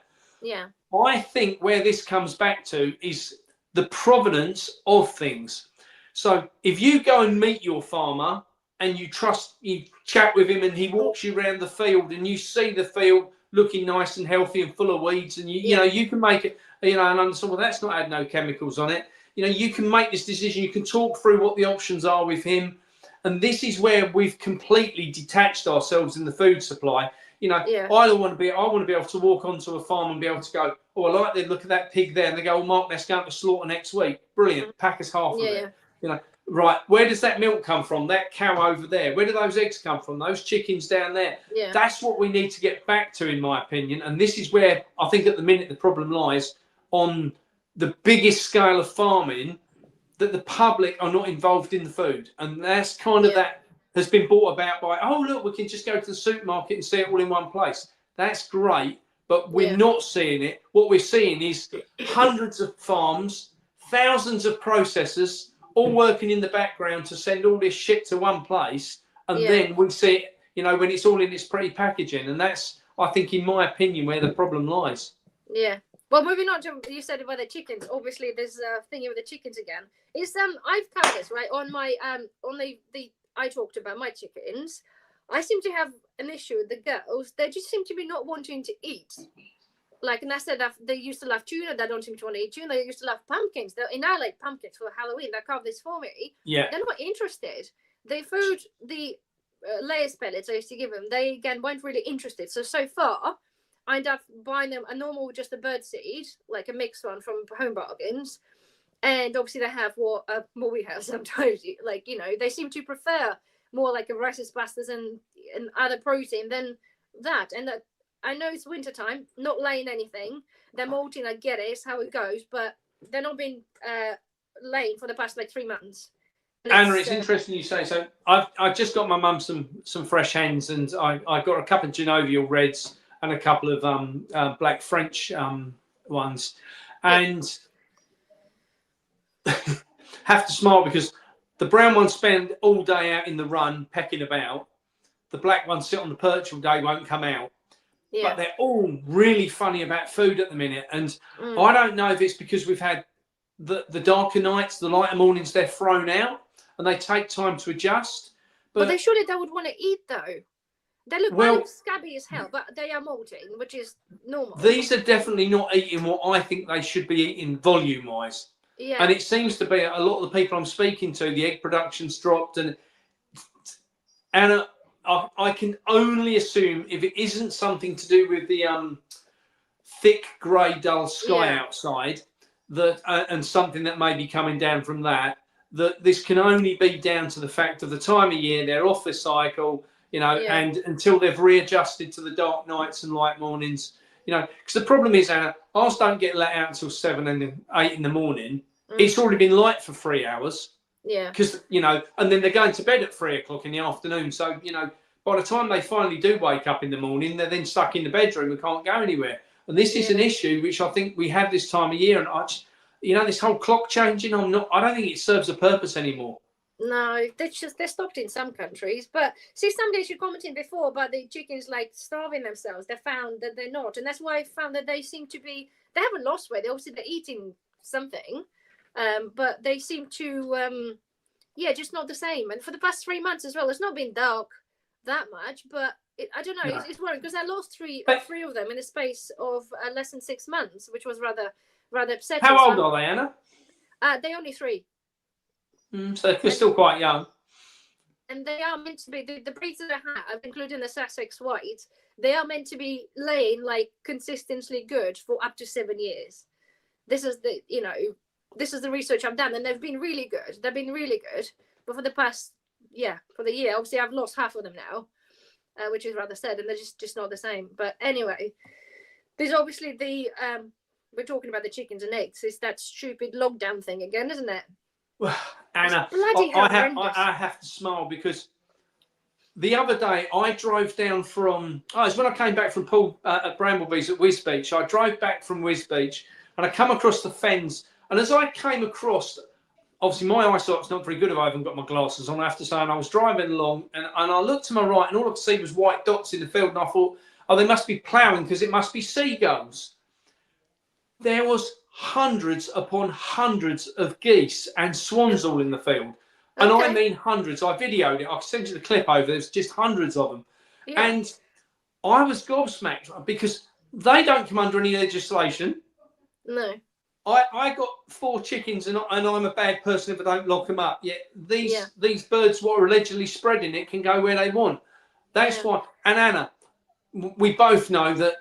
I think where this comes back to is the provenance of things. So if you go and meet your farmer and you chat with him, and he walks you around the field, and you see the field looking nice and healthy and full of weeds, and you can make it, and understand, well, that's not had no chemicals on it. You can make this decision. You can talk through what the options are with him, and this is where we've completely detached ourselves in the food supply. I want to be able to walk onto a farm and be able to go, oh, I like the look of that pig there, and they go, oh, Mark, that's going to slaughter next week. Brilliant, pack us half of it. Right, where does that milk come from? That cow over there. Where do those eggs come from? Those chickens down there. That's what we need to get back to, in my opinion. And this is where I think at the minute the problem lies, on the biggest scale of farming, that the public are not involved in the food. And that's kind of that has been brought about by, oh, look, we can just go to the supermarket and see it all in one place. That's great, but we're not seeing it. What we're seeing is hundreds of farms, thousands of processors, all working in the background to send all this shit to one place, and then we see it, when it's all in its pretty packaging. And that's, I think, in my opinion, where the problem lies. Well, moving on to, you said about the chickens. Obviously, there's a thing with the chickens again. I've covered this right on my on the I talked about my chickens. I seem to have an issue with the girls. They just seem to be not wanting to eat. Like, and I said that they used to love tuna. They don't seem to want to eat tuna. They used to love pumpkins. And I like pumpkins for Halloween. They carved this for me. They're not interested. The food, the layers pellets I used to give them, they again weren't really interested. So far, I ended up buying them a normal, just a bird seed, like a mixed one from Home Bargains. And obviously they have what more we have sometimes. Like, they seem to prefer more like a rice pastas and other protein than that. And that, I know it's winter time, not laying anything. They're molting, I get it, it's how it goes, but they're not been laying for the past like 3 months. Anna, it's interesting you say so. I've just got my mum some fresh hens, and I got a couple of Genovial Reds and a couple of black French ones, and have to smile because the brown ones spend all day out in the run pecking about. The black ones sit on the perch all day, won't come out. But they're all really funny about food at the minute. And I don't know if it's because we've had the darker nights, the lighter mornings, they're thrown out and they take time to adjust. But they surely they would want to eat, though. They look scabby as hell, but they are molting, which is normal. These are definitely not eating what I think they should be eating volume-wise. And it seems to be a lot of the people I'm speaking to, the egg production's dropped. And I can only assume, if it isn't something to do with the thick grey dull sky outside, that and something that may be coming down from that this can only be down to the fact of the time of year. They're off the cycle, and until they've readjusted to the dark nights and light mornings, because the problem is, Anna, ours don't get let out until 7 and 8 in the morning. It's already been light for 3 hours. Because, and then they're going to bed at 3 o'clock in the afternoon. So, by the time they finally do wake up in the morning, they're then stuck in the bedroom and can't go anywhere. And this is an issue which I think we have this time of year. And this whole clock changing, I don't think it serves a purpose anymore. No, they're stopped in some countries. But see, some days you commented before about the chickens like starving themselves. They found that they're not. And that's why I found that they seem to be, they haven't lost weight. Obviously, they're eating something. But they seem to, just not the same. And for the past 3 months as well, it's not been dark that much, but I don't know. It's worrying because I lost three of them in the space of less than 6 months, which was rather upsetting. How old are they, Anna? They're only 3. So they're still quite young. And they are meant to be, the breeds that I have, including the Sussex White, they are meant to be laying like consistently good for up to 7 years. This is the research I've done, and they've been really good. They've been really good. But for the past, for the year, obviously I've lost half of them now, which is rather sad, and they're just not the same. But anyway, there's obviously we're talking about the chickens and eggs. It's that stupid lockdown thing again, isn't it? Well, Anna, I have to smile because the other day I drove down from, it's when I came back from Paul at Bramblebees at Wiz Beach. I drove back from Wiz Beach and I come across the fens. And as I came across, obviously my eyesight's not very good if I haven't got my glasses on, I have to say, and I was driving along and I looked to my right and all I could see was white dots in the field, and I thought, oh, they must be ploughing because it must be seagulls. There was hundreds upon hundreds of geese and swans all in the field. And I mean hundreds. I videoed it. I'll send you the clip over. There's just hundreds of them. Yeah. And I was gobsmacked because they don't come under any legislation. No. I got 4 chickens and I'm a bad person if I don't lock them up. Yet these birds what are allegedly spreading it can go where they want. That's why. And Anna, we both know that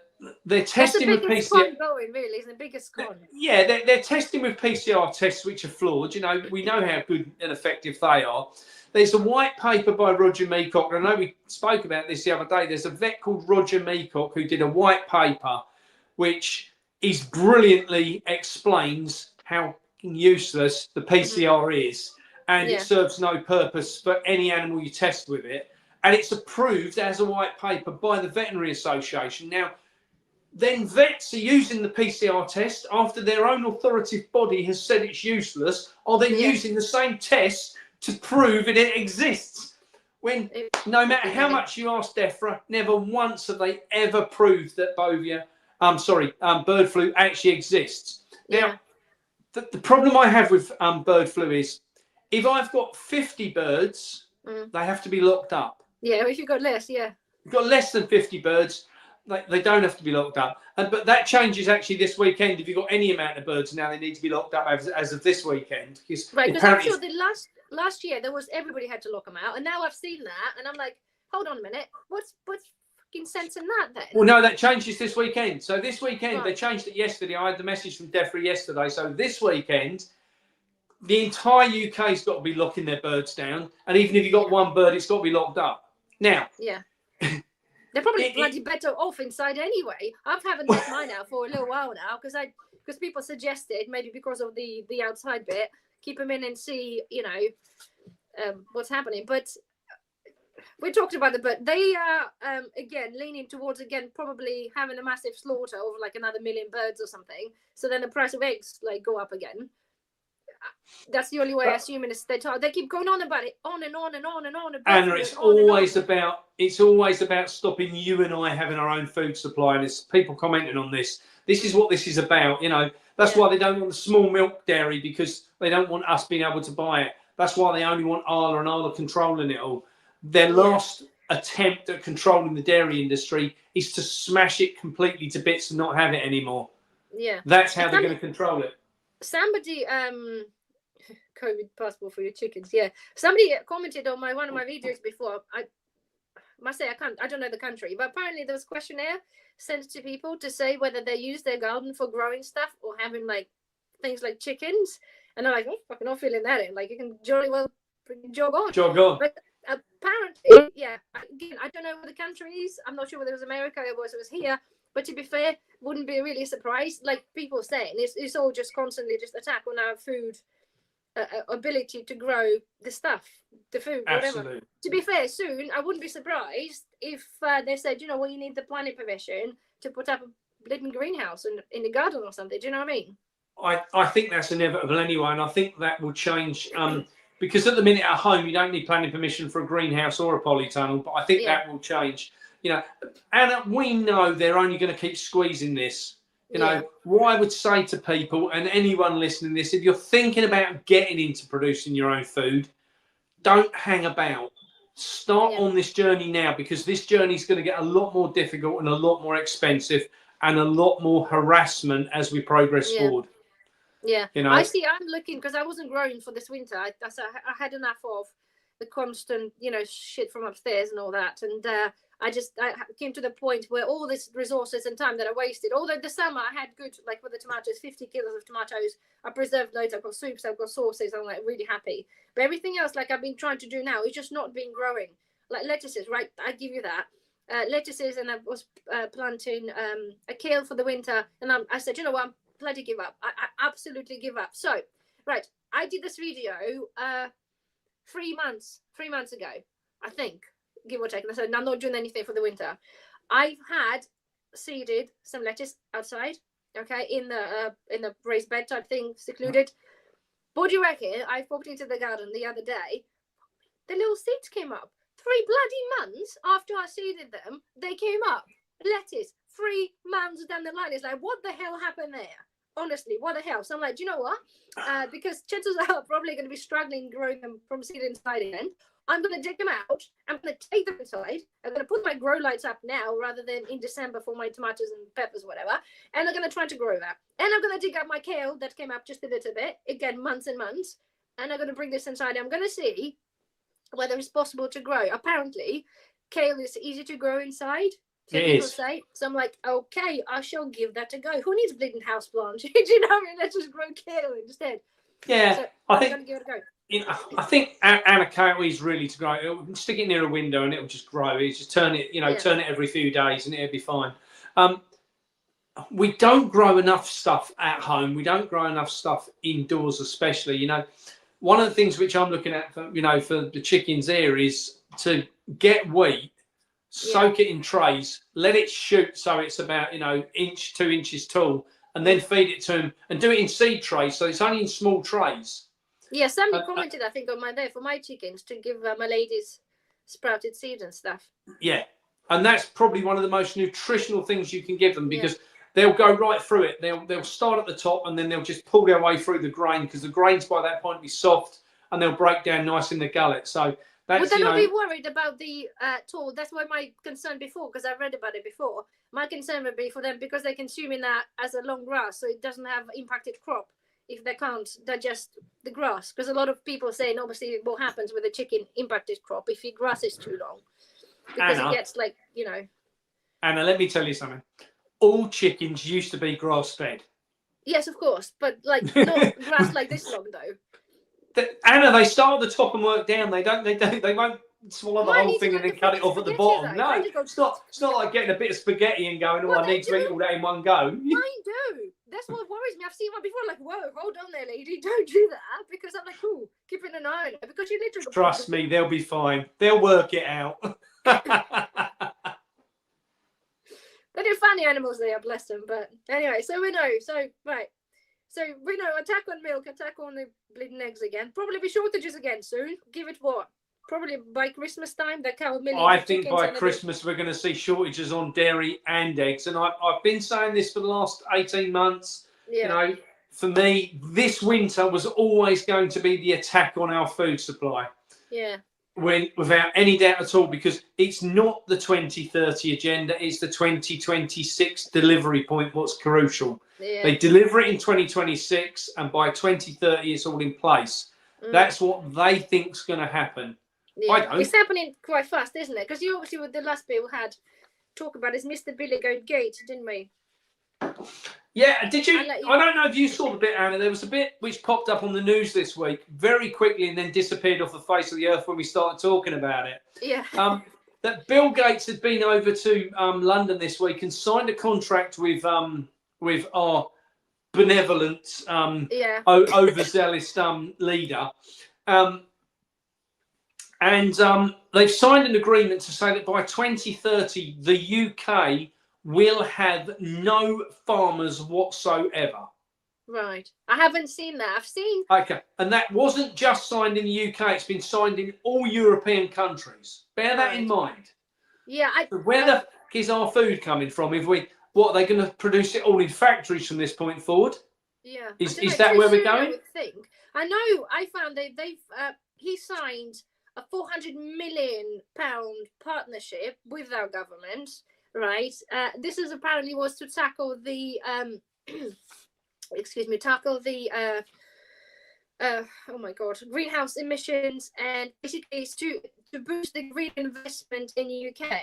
they're testing with PCR. Going, really, isn't the biggest con. Yeah, they're testing with PCR tests which are flawed. You know, we know how good and effective they are. There's a white paper by Roger Meacock. I know we spoke about this the other day. There's a vet called Roger Meacock who did a white paper which is brilliantly explains how useless the PCR is, and it serves no purpose for any animal you test with it. And it's approved as a white paper by the Veterinary Association. Now, then vets are using the PCR test after their own authoritative body has said it's useless, are then using the same test to prove it exists. When no matter how much you ask DEFRA, never once have they ever proved that bird flu actually exists. Now, the problem I have with bird flu is if I've got 50 birds, they have to be locked up. Yeah, if you've got less, you've got less than 50 birds, they don't have to be locked up. But that changes actually this weekend. If you've got any amount of birds now, they need to be locked up as of this weekend. Because I'm sure the last year everybody had to lock them out, and now I've seen that, and I'm like, hold on a minute, what's fucking sense in that then? Well, no, that changes this weekend. So this weekend they changed it yesterday. I had the message from DEFRA yesterday. So this weekend, the entire UK's got to be locking their birds down, and even if you've got one bird, it's got to be locked up. Now, they're probably bloody better off inside anyway. I haven't let mine out for a little while now because people suggested, maybe because of the outside bit, keep them in and see, what's happening. But we talked about the bird. They are again leaning towards probably having a massive slaughter over like another 1 million birds or something. So then the price of eggs go up again. That's the only way I assume they keep going on about it, on and on and on and on. Anna, it's always about stopping you and I having our own food supply. And it's people commenting on this. This is what this is about. That's why they don't want the small milk dairy, because they don't want us being able to buy it. That's why they only want Arla and Arla controlling it all. Their last attempt at controlling the dairy industry is to smash it completely to bits and not have it anymore. Yeah, that's how they're going to control it. Somebody COVID passport for your chickens. Yeah, somebody commented on one of my videos before. I must say I don't know the country, but apparently there was a questionnaire sent to people to say whether they use their garden for growing stuff or having like things like chickens, and I'm like, fucking not filling that in. Like, you can jolly well jog on. But apparently, again, I don't know what the country is. I'm not sure whether it was America or whether it was here. But to be fair, wouldn't be really surprised. Like people saying, it's all just constantly just attack on our food ability to grow the stuff, the food, whatever. Absolutely. To be fair, soon I wouldn't be surprised if they said, you need the planning permission to put up a living greenhouse in the garden or something. Do you know what I mean? I think that's inevitable anyway, and I think that will change. Because at the minute at home, you don't need planning permission for a greenhouse or a polytunnel, but I think that will change. Anna, we know they're only going to keep squeezing this. What I would say to people and anyone listening to this, if you're thinking about getting into producing your own food, don't hang about. Start on this journey now, because this journey is going to get a lot more difficult and a lot more expensive and a lot more harassment as we progress forward. Yeah, You know, I see. I'm looking because I wasn't growing for this winter. I had enough of the constant, shit from upstairs and all that, and I came to the point where all this resources and time that I wasted. Although the summer I had good, like with the tomatoes, 50 kilos of tomatoes. I preserved loads. I've got soups. I've got sauces. I'm like really happy. But everything else, like I've been trying to do now, is just not been growing. Like lettuces, right? I give you that. Lettuces, and I was planting a kale for the winter, and I said, you know what, I'm bloody give up. I absolutely give up. So, right, I did this video 3 months ago, I think, give or take. And I said, I'm not doing anything for the winter. I've had seeded some lettuce outside, okay, in the raised bed type thing, secluded. What do you reckon? I popped into the garden the other day. The little seeds came up. 3 bloody months after I seeded them, they came up. Lettuce, 3 months down the line. It's like, what the hell happened there? Honestly, what the hell? So I'm like, do you know what? Because chances are probably going to be struggling growing them from seed inside again. I'm going to dig them out. I'm going to take them inside. I'm going to put my grow lights up now rather than in December for my tomatoes and peppers, whatever. And I'm going to try to grow that. And I'm going to dig up my kale that came up just a little bit. Again, months and months. And I'm going to bring this inside. I'm going to see whether it's possible to grow. Apparently, kale is easy to grow inside. Some people say. So I'm like, okay, I shall give that a go. Who needs bleeding houseplant? Do you know what I mean? Let's just grow kale instead. Yeah, so I think. I'm gonna give it a go. I think Anna is really to grow. It'll stick it near a window and it'll just grow. It's just turn it, turn it every few days and it'll be fine. We don't grow enough stuff at home. We don't grow enough stuff indoors, especially. One of the things which I'm looking at for the chickens here is to get wheat, soak it in trays, let it shoot so it's about 2 inches tall, and then feed it to them and do it in seed trays. So it's only in small trays. Yeah, somebody commented, I think, on my there for my chickens to give my ladies sprouted seeds and stuff. Yeah, and that's probably one of the most nutritional things you can give them because they'll go right through it. They'll start at the top and then they'll just pull their way through the grain because the grains by that point will be soft and they'll break down nice in the gullet. So that's, would they not be worried about the tall? That's why my concern before, because I've read about it before. My concern would be for them because they're consuming that as a long grass, so it doesn't have impacted crop if they can't digest the grass. Because a lot of people saying, obviously, what happens with a chicken impacted crop if the grass is too long, because it gets like Anna, let me tell you something. All chickens used to be grass fed. Yes, of course, but like not grass like this long though. Anna, they start at the top and work down. They won't swallow the whole thing and then cut it off at the bottom. No, it's not like getting a bit of spaghetti and going, I need to eat all that in one go. Mine do. That's what worries me. I've seen one before, like, whoa, hold on there, lady, don't do that, because I'm like, cool, keeping an eye on it, because you literally trust me, they'll be fine. They'll work it out. They're funny animals, they are, bless them. But anyway, so we know. So we know, attack on milk, attack on the bleeding eggs again. Probably be shortages again soon. Give it what? Probably by Christmas time. I think by Christmas we're going to see shortages on dairy and eggs. And I've been saying this for the last 18 months. Yeah. For me, this winter was always going to be the attack on our food supply. Yeah. Without any doubt at all, because it's not the 2030 agenda, it's the 2026 delivery point what's crucial. Yeah. They deliver it in 2026 and by 2030 it's all in place. That's what they think's going to happen. Yeah. It's happening quite fast, isn't it? Because you obviously, with the last bit we had talk about is Mr. Billy Goat Gate, didn't we? Yeah, did you? I don't know if you saw the bit, Anna. There was a bit which popped up on the news this week very quickly and then disappeared off the face of the earth when we started talking about it. Yeah. That Bill Gates had been over to London this week and signed a contract with our benevolent, overzealous leader. And they've signed an agreement to say that by 2030, the UK will have no farmers whatsoever. Right. I haven't seen that. I've seen... Okay. And that wasn't just signed in the UK. It's been signed in all European countries. Bear that in mind. Yeah. Where the fuck is our food coming from? Are they going to produce it all in factories from this point forward? Yeah. Is that where we're going? I would think. I know. I found he signed a £400 million partnership with our government, right? This is apparently was to tackle the tackle the oh my god, greenhouse emissions, and basically it's to boost the green investment in the UK.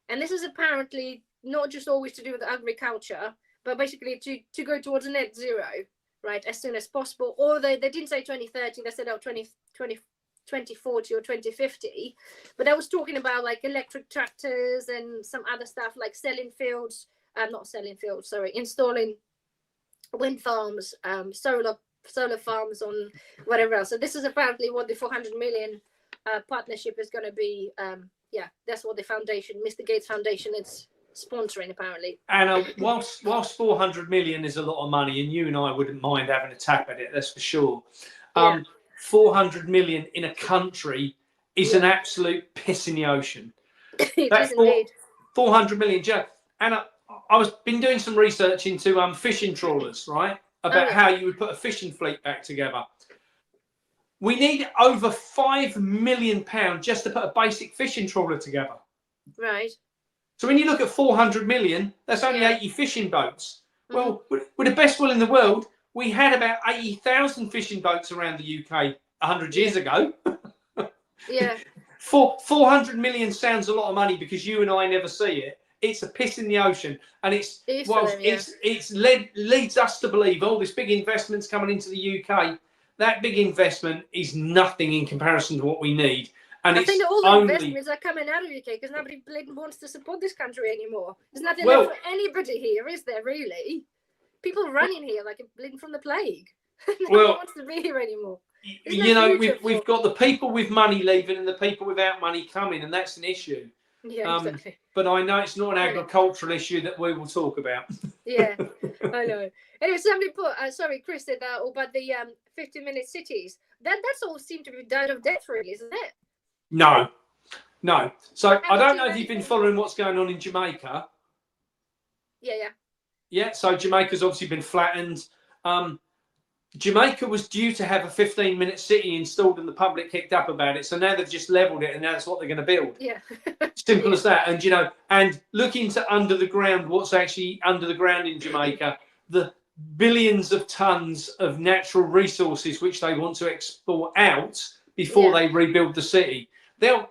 And this is apparently not just always to do with agriculture, but basically to go towards net zero, right, as soon as possible. Or they didn't say 2030, they said 2040 or 2050. But I was talking about like electric tractors and some other stuff like installing wind farms, solar farms on whatever else. So this is apparently what the 400 million partnership is going to be. That's what the foundation, Mr. Gates Foundation, is sponsoring apparently. And whilst 400 million is a lot of money, and you and I wouldn't mind having a tap at it, that's for sure. 400 million in a country is an absolute piss in the ocean. It is indeed. 400 million. And I was been doing some research into fishing trawlers, right? About how you would put a fishing fleet back together. We need over £5 million just to put a basic fishing trawler together. Right. So when you look at 400 million, that's only 80 fishing boats. Well, with the best will in the world, we had about 80,000 fishing boats around the UK 100 years ago. 400 million sounds a lot of money because you and I never see it. It's a piss in the ocean, and it's leads us to believe all this big investment's coming into the UK. That big investment is nothing in comparison to what we need. And I think that all the investments are coming out of the UK because nobody wants to support this country anymore. There's nothing left for anybody here, is there, really? People running here like bleeding from the plague. Nobody wants to be here anymore. We've got the people with money leaving and the people without money coming, and that's an issue. Yeah, exactly. But I know it's not an agricultural issue that we will talk about. Yeah, I know. Anyway, somebody put, Chris said that about the 15-minute cities. That's all seemed to be died of death, really, isn't it? No. So I don't know if you've been following what's going on in Jamaica. Yeah, so Jamaica's obviously been flattened. Jamaica was due to have a 15-minute city installed and the public kicked up about it. So now they've just leveled it and that's what they're going to build. Yeah. Simple as that. And, and look into under the ground, what's actually under the ground in Jamaica, the billions of tons of natural resources which they want to export out before they rebuild the city. They'll,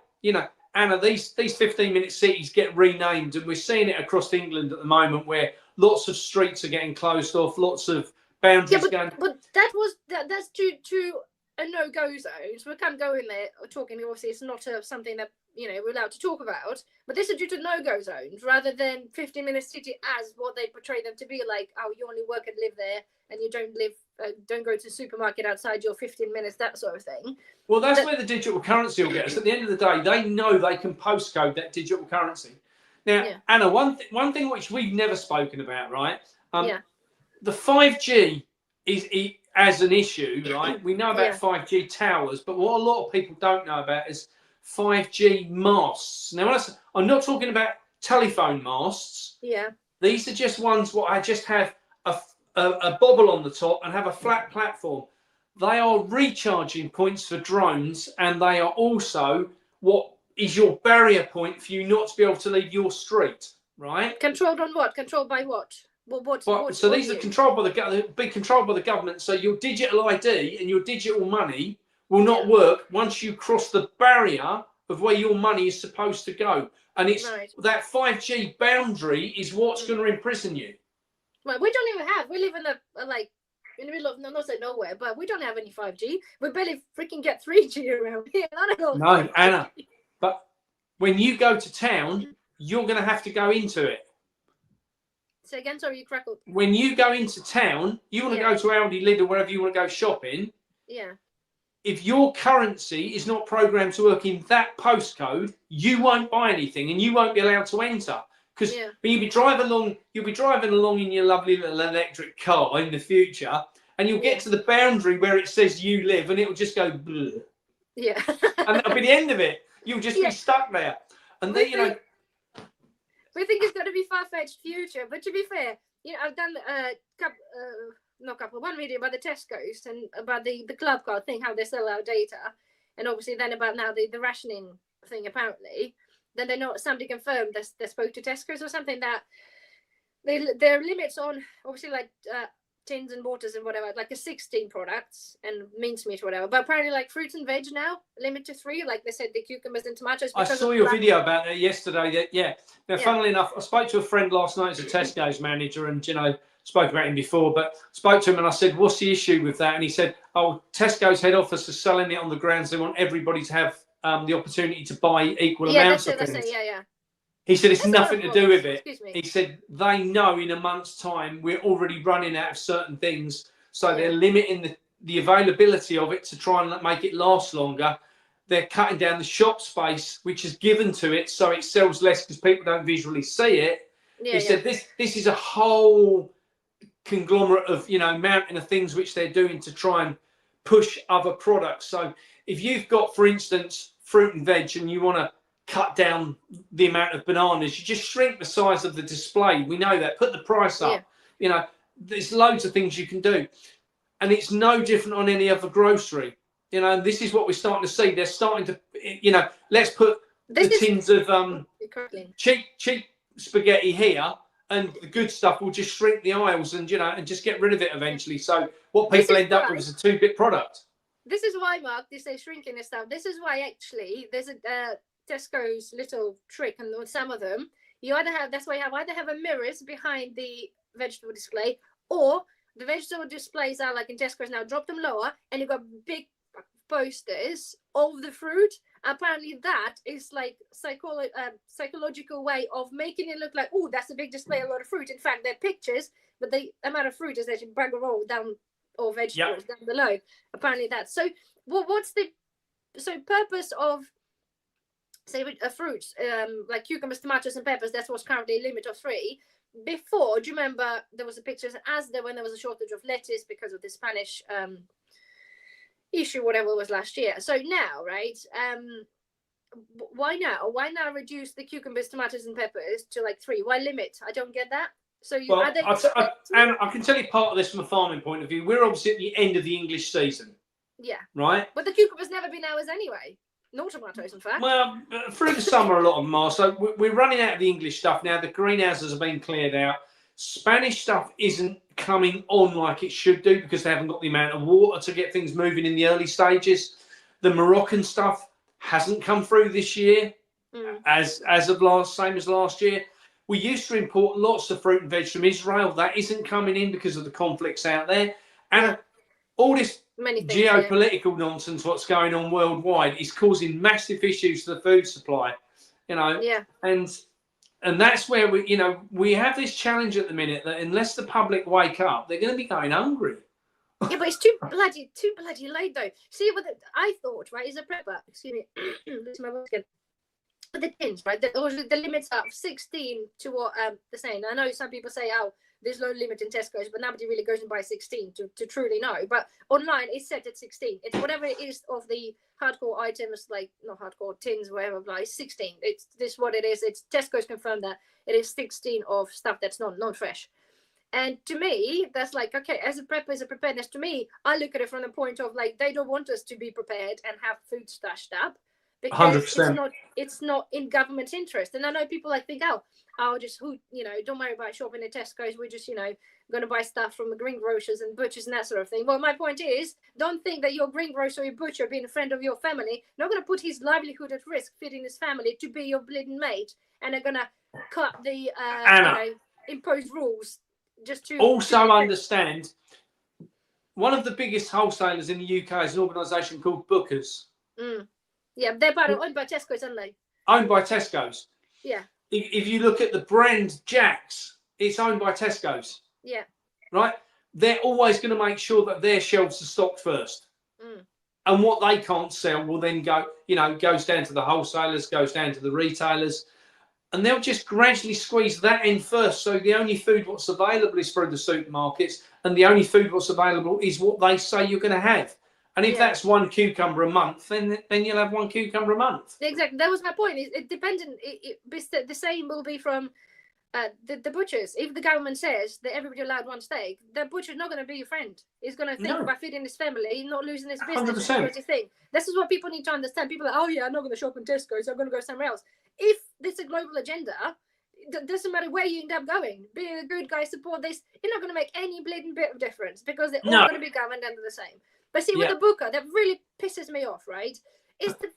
Anna, these 15-minute cities get renamed, and we're seeing it across England at the moment where lots of streets are getting closed off, lots of boundaries going. But that's to a no-go zone. So we can't go in there talking. Obviously, it's not something that we're allowed to talk about. But this is due to no-go zones rather than 15-minute city as what they portray them to be. Like, you only work and live there, and you don't go to the supermarket outside your 15 minutes, that sort of thing. Well, that's where the digital currency will get us. At the end of the day, they know they can postcode that digital currency. Now, Anna, one thing which we've never spoken about, right? The 5G is as an issue, right? We know about 5G towers, but what a lot of people don't know about is 5G masts. Now, I'm not talking about telephone masts. Yeah. These are just ones what I just have a bobble on the top and have a flat platform. They are recharging points for drones, and they are also what is your barrier point for you not to be able to leave your street, right? Controlled on what? Controlled by what? So these are controlled by the government. So your digital ID and your digital money will not work once you cross the barrier of where your money is supposed to go. And it's that 5G boundary is what's going to imprison you. Well, we don't even have. We live in in the middle of not say nowhere, but we don't have any 5G. We barely freaking get 3G around here. No, Anna. But when you go to town, you're going to have to go into it. Say again, sorry, you crackled. When you go into town, you want to go to Aldi, Lidl, wherever you want to go shopping. Yeah. If your currency is not programmed to work in that postcode, you won't buy anything and you won't be allowed to enter. Because you'll be driving along in your lovely little electric car in the future, and you'll get to the boundary where it says you live, and it will just go bleh. Yeah. And that'll be the end of it. You'll just be stuck there. And then we think it's going to be far-fetched future, but to be fair, I've done one video about the Tesco's and about the club card thing, how they sell our data, and obviously then about now the rationing thing apparently. Then somebody confirmed they spoke to Tesco's or something that there are limits on obviously tins and waters and whatever, like a 16 products and mincemeat or whatever. But apparently, like fruits and veg now limit to 3. Like they said, the cucumbers and tomatoes. I saw your video about that yesterday. Now, funnily enough, I spoke to a friend last night as a Tesco's manager, and spoke about him before, but spoke to him and I said, "What's the issue with that?" And he said, "Oh, Tesco's head office is selling it on the grounds they want everybody to have the opportunity to buy equal amounts of things." He said it's nothing to do with it. He said they know in a month's time we're already running out of certain things, so they're limiting the availability of it to try and make it last longer. They're cutting down the shop space, which is given to it, so it sells less because people don't visually see it. He said this is a whole conglomerate of mountain of things which they're doing to try and push other products. So if you've got, for instance, fruit and veg, and you want to cut down the amount of bananas, you just shrink the size of the display. We know that. Put the price up. There's loads of things you can do, and it's no different on any other grocery. This is what we're starting to see. They're starting to, let's put the tins of cheap spaghetti here, and the good stuff will just shrink the aisles and and just get rid of it eventually. So what people end up with is a 2-bit product. This is why, Mark, they say shrinking and stuff. This is why actually there's a Tesco's little trick, and on some of them you either have either have a mirrors behind the vegetable display, or the vegetable displays are like in Tesco's now, drop them lower, and you've got big posters of the fruit. Apparently that is like psychological way of making it look like, oh, that's a big display, a lot of fruit. In fact, they're pictures, but the amount of fruit is actually bugger all down, or vegetables down below. Apparently that's so. What's the purpose of, say, with fruits like cucumbers, tomatoes, and peppers? That's what's currently a limit of 3. Before, do you remember there was a picture when there was a shortage of lettuce because of the Spanish issue, whatever it was last year. So now, right? Why now reduce the cucumbers, tomatoes, and peppers to like 3? Why limit? I don't get that. So and I can tell you part of this from a farming point of view. We're obviously at the end of the English season. Yeah. Right. But the cucumbers never been ours anyway. No tomatoes, in fact. Well, through the summer, a lot of them are. So we're running out of the English stuff now. The greenhouses have been cleared out. Spanish stuff isn't coming on like it should do because they haven't got the amount of water to get things moving in the early stages. The Moroccan stuff hasn't come through this year as of same as last year. We used to import lots of fruit and veg from Israel. That isn't coming in because of the conflicts out there. And all this geopolitical nonsense, what's going on worldwide, is causing massive issues to the food supply. And that's where we have this challenge at the minute that unless the public wake up, they're going to be going hungry. Yeah, but it's too bloody late though. See, what I thought, right, is a prepper. Excuse me, lose my voice again. But the tins, right? The limits are 16 to what they're saying. I know some people say, oh, there's no limit in Tesco's, but nobody really goes and buys 16 to truly know. But online, it's set at 16. It's whatever it is of the hardcore items, like not hardcore tins, whatever. Like 16. It's this what it is. It's Tesco's confirmed that it is 16 of stuff that's not fresh. And to me, that's like, okay, as a prepper, as a preparedness, to me, I look at it from the point of like, they don't want us to be prepared and have food stashed up. Because 100%. It's not in government's interest. And I know people like think, I'll just don't worry about shopping at Tesco's. We're just, going to buy stuff from the greengrocers and butchers and that sort of thing. Well, my point is, don't think that your greengrocer or your butcher, being a friend of your family, not going to put his livelihood at risk, feeding his family to be your bleeding mate, and they're going to cut the imposed rules just to also understand. One of the biggest wholesalers in the UK is an organisation called Booker's. Yeah, they're owned by Tesco's, aren't they? Owned by Tesco's. Yeah. If you look at the brand Jack's, it's owned by Tesco's. Yeah. Right? They're always going to make sure that their shelves are stocked first. And what they can't sell will then goes down to the wholesalers, goes down to the retailers. And they'll just gradually squeeze that in first. So the only food what's available is through the supermarkets. And the only food what's available is what they say you're going to have. And if that's 1 cucumber a month, then you'll have 1 cucumber a month. Exactly. That was my point. It depends. The same will be from the butchers. If the government says that everybody allowed 1 steak, the butcher's not going to be your friend. He's going to think about feeding his family, not losing his business. 100%. Thing. This is what people need to understand. People are like, oh yeah, I'm not going to shop in Tesco's. I'm going to go somewhere else. If there's a global agenda, it doesn't matter where you end up going. Be a good guy, support this. You're not going to make any bleeding bit of difference because they're all going to be governed under the same. But see, with the Booker, that really pisses me off, right? Is the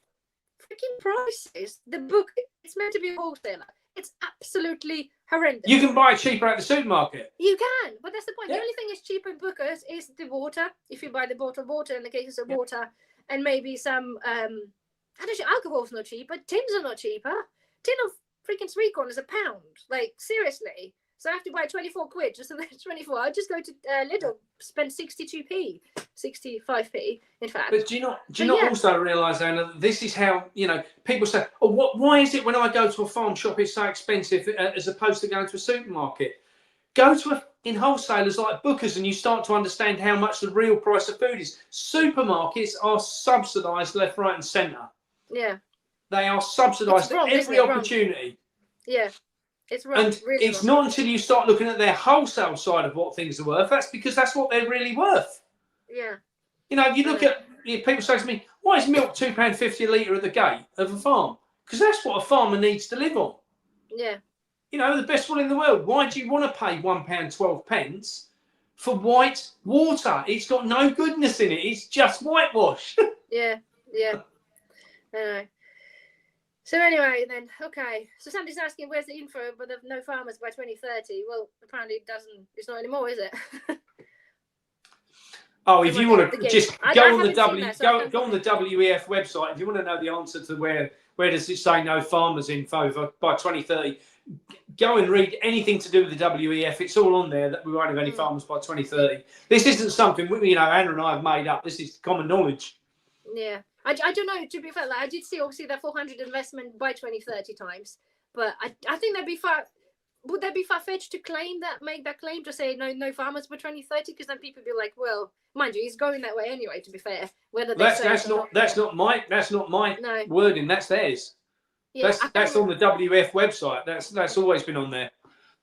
freaking prices. The book, it's meant to be a wholesaler. It's absolutely horrendous. You can buy it cheaper at the supermarket. You can, but that's the point. The only thing is cheaper in Booker's is the water. If you buy the bottled water, in the cases of water, and maybe some, I don't know, alcohol's not cheap, but tins are not cheaper. Tin of freaking sweet corn is £1. Like, seriously. So I have to buy 24 quid just so that's 24. I'll just go to Lidl, spend 62p, 65p, in fact. But do you not also realise, Anna, that this is how, people say, oh, why is it when I go to a farm shop it's so expensive as opposed to going to a supermarket? Go to in wholesalers like Booker's and you start to understand how much the real price of food is. Supermarkets are subsidised left, right and centre. Yeah. They are subsidised at every opportunity. Yeah. It's wrong. And really it's wrong. not until you start looking at their wholesale side of what things are worth, that's because that's what they're really worth. Yeah. If you look at, people say to me, why is milk £2.50 a litre at the gate of a farm? Because that's what a farmer needs to live on. Yeah. The best one in the world. Why do you want to pay £1.12 for white water? It's got no goodness in it. It's just whitewash. Yeah. I know. So anyway, then, okay. So somebody's asking, where's the info but there's no farmers by 2030? Well, apparently it's not anymore, is it? Oh, if you want to just go on the WEF website, if you want to know the answer to where does it say no farmers info by 2030, go and read anything to do with the WEF. It's all on there that we won't have any farmers by 2030. This isn't something, Anna and I have made up. This is common knowledge. Yeah. I don't know, to be fair, like, I did see obviously that 400 investment by 2030 times, but I think would that be far-fetched to make that claim to say no farmers by 2030? Because then people be like, well, mind you, he's going that way anyway, to be fair. Whether that's not my wording, that's theirs. Yeah, that's on the WF website. That's always been on there.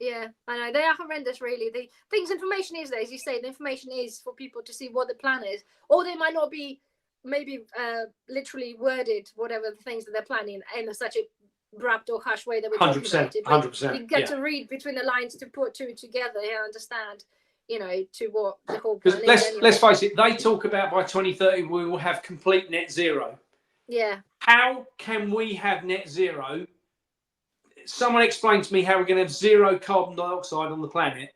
Yeah, I know. They are horrendous, really. The information is there, as you say, the information is for people to see what the plan is, or they might not be maybe literally worded whatever the things that they're planning in such a abrupt or harsh way that we're talking about it. 100%. You get to read between the lines to put two together and understand, to what the whole plan is. Let's face it, they talk about by 2030 we will have complete net zero. Yeah. How can we have net zero? Someone explain to me how we're going to have zero carbon dioxide on the planet.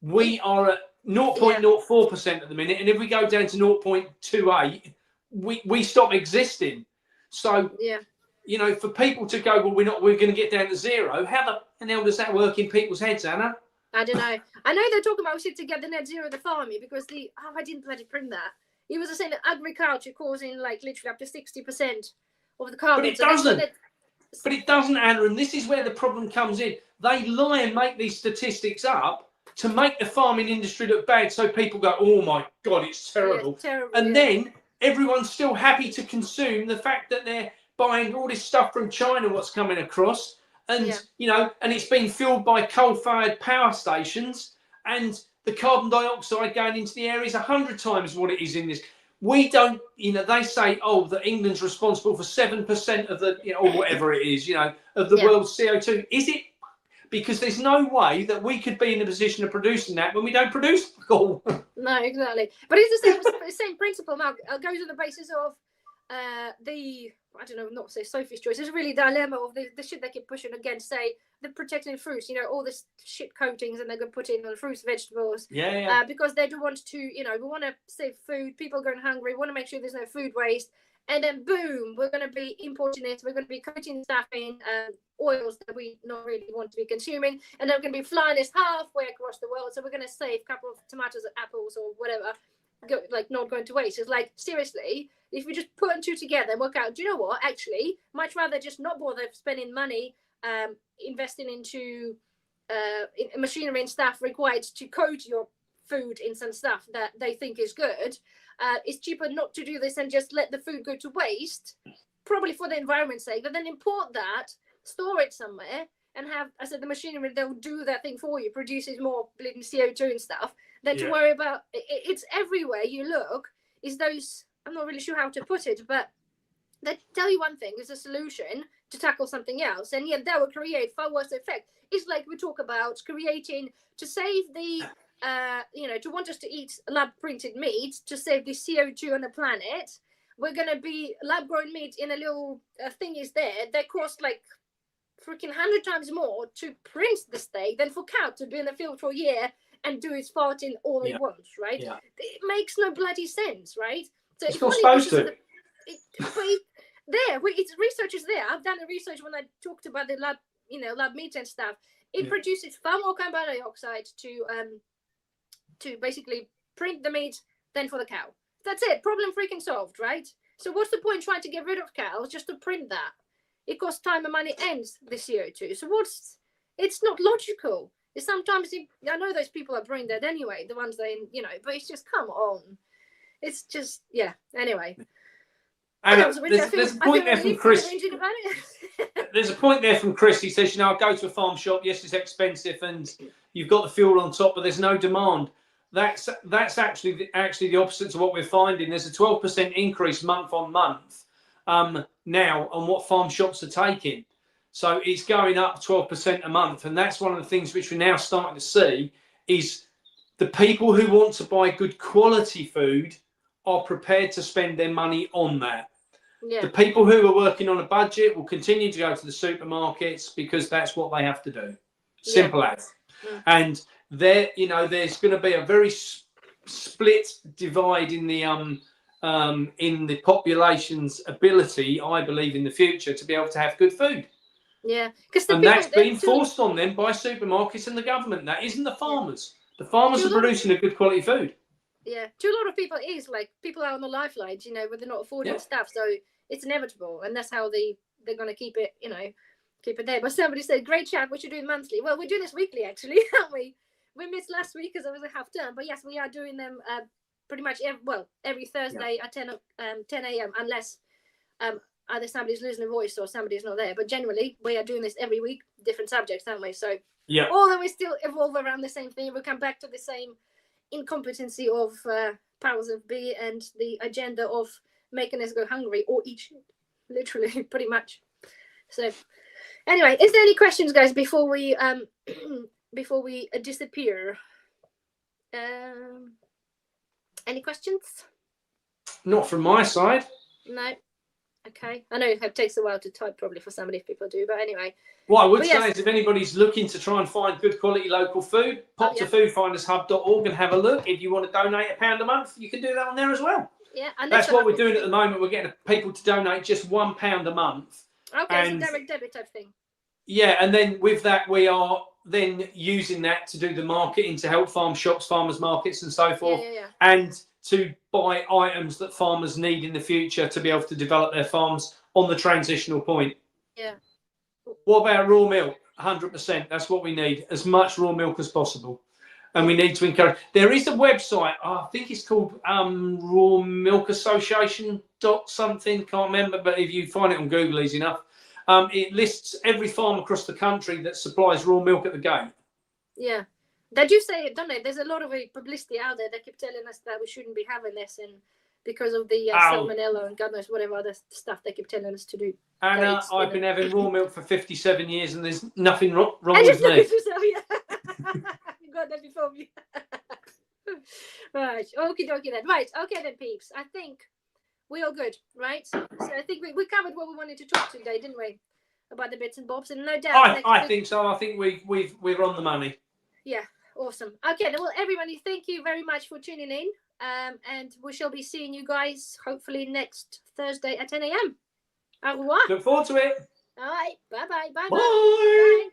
We are at 0.04% at the minute, and if we go down to 0.28, we stop existing. So for people to go, well, we're going to get down to zero. How the hell does that work in people's heads, Anna? I don't know. I know they're talking about we should to get the net zero the farming because I didn't bloody print that. He was saying that agriculture causing like literally up to 60% of the carbon. But it doesn't. But it doesn't, Anna, and this is where the problem comes in. They lie and make these statistics up to make the farming industry look bad, so people go, "Oh my God, it's terrible." Yeah, it's terrible, and then everyone's still happy to consume the fact that they're buying all this stuff from China, what's coming across, and and it's being fueled by coal-fired power stations, and the carbon dioxide going into the air is 100 times what it is in this. We don't, they say, that England's responsible for 7% of the, or whatever it is, of the world's CO2. Is it? Because there's no way that we could be in a position of producing that when we don't produce coal. No, exactly. But it's the same principle, Mark. It goes on the basis of I don't know, not say Sophie's Choice. It's really a dilemma of the shit they keep pushing against, say, the protecting fruits, all this shit coatings and they're going to put in on fruits, vegetables. Yeah. Because they do want to, we want to save food. People are going hungry. We want to make sure there's no food waste. And then, boom, we're going to be importing it. We're going to be coating stuff in oils that we not really want to be consuming. And then we're going to be flying this halfway across the world. So we're going to save a couple of tomatoes or apples or whatever, not going to waste. It's like, seriously, if we just put two together and work out, do you know what? Actually, much rather just not bother spending money investing into machinery and stuff required to coat your food in some stuff that they think is good. It's cheaper not to do this and just let the food go to waste, probably for the environment's sake, but then import that, store it somewhere, and have, I said, the machinery that will do that thing for you, produces more bleeding CO2 and stuff, than to worry about. It's everywhere you look, is those, I'm not really sure how to put it, but they tell you one thing is a solution to tackle something else, and yet that will create far worse effect. It's like we talk about creating to save the to want us to eat lab printed meat to save the CO2 on the planet. We're gonna be lab grown meat in a little thing is there that costs like freaking 100 times more to print the steak than for cow to be in the field for a year and do its farting all it wants, right? Yeah. It makes no bloody sense, right? So it's not supposed to. It's researchers there. I've done the research when I talked about the lab, lab meat and stuff. It produces far more carbon dioxide to basically print the meat than for the cow. That's it. Problem freaking solved, right? So what's the point trying to get rid of cows just to print that? It costs time and money and the CO2. So it's not logical. It's sometimes, I know those people are brain dead anyway, the ones but it's just, come on. It's just, anyway. And there's a point there from Chris. There's a point there from Chris. He says, I go to a farm shop. Yes, it's expensive, and you've got the fuel on top, but there's no demand. That's actually the opposite to what we're finding. There's a 12% increase month on month now on what farm shops are taking. So it's going up 12% a month, and that's one of the things which we're now starting to see is the people who want to buy good quality food are prepared to spend their money on that. Yeah. The people who are working on a budget will continue to go to the supermarkets because that's what they have to do. Simple as. Yeah. And there's going to be a very split divide in the population's ability, I believe, in the future to be able to have good food. Yeah, and that's being forced on them by supermarkets and the government. That isn't the farmers. Yeah. The farmers are producing a good quality food. Yeah, to a lot of people, it is like people are on the lifelines, where they're not affording stuff, so it's inevitable, and that's how they're going to keep it there. But somebody said, "Great chat. We should do it monthly." Well, we're doing this weekly, actually, aren't we? We missed last week because it was a half term, but yes, we are doing them pretty much every Thursday at 10 a.m. unless either somebody's losing a voice or somebody's not there. But generally, we are doing this every week, different subjects, aren't we? So although we still evolve around the same thing, we'll come back to the same incompetency of powers of be and the agenda of making us go hungry or eat shit, literally, pretty much. So anyway, is there any questions, guys, before we disappear? Any questions? Not from my side. No. Okay. I know it takes a while to type, probably, for somebody if people do, but anyway. What I would say is if anybody's looking to try and find good quality local food, pop to foodfindershub.org and have a look. If you want to donate £1 a month, you can do that on there as well. Yeah, and that's what we're doing at the moment. We're getting people to donate just £1 a month. Okay, it's a direct debit type thing. Yeah, and then with that, we are then using that to do the marketing to help farm shops, farmers markets and so forth, and to buy items that farmers need in the future to be able to develop their farms on the transitional point. Yeah. What about raw milk? 100%. That's what we need, as much raw milk as possible. And we need to encourage. There is a website, I think it's called Raw Milk Association something, can't remember, but if you find it on Google, easy enough. It lists every farm across the country that supplies raw milk at the gate. Yeah. They do say, don't they? There's a lot of publicity out there that keep telling us that we shouldn't be having this, and because of the salmonella and God knows whatever other stuff they keep telling us to do. Anna, I've been having raw milk for 57 years and there's nothing wrong with me. You got that before me. Right. Okie dokie then. Right. Okay then, peeps. I think we're all good, right? So I think we covered what we wanted to talk today, didn't we? About the bits and bobs, and no doubt. I think so. I think we're on the money. Yeah. Awesome. Okay. Well, everybody, thank you very much for tuning in. And we shall be seeing you guys hopefully next Thursday at 10 a.m. Au revoir. Look forward to it. All right. Bye-bye. Bye-bye. Bye. Bye.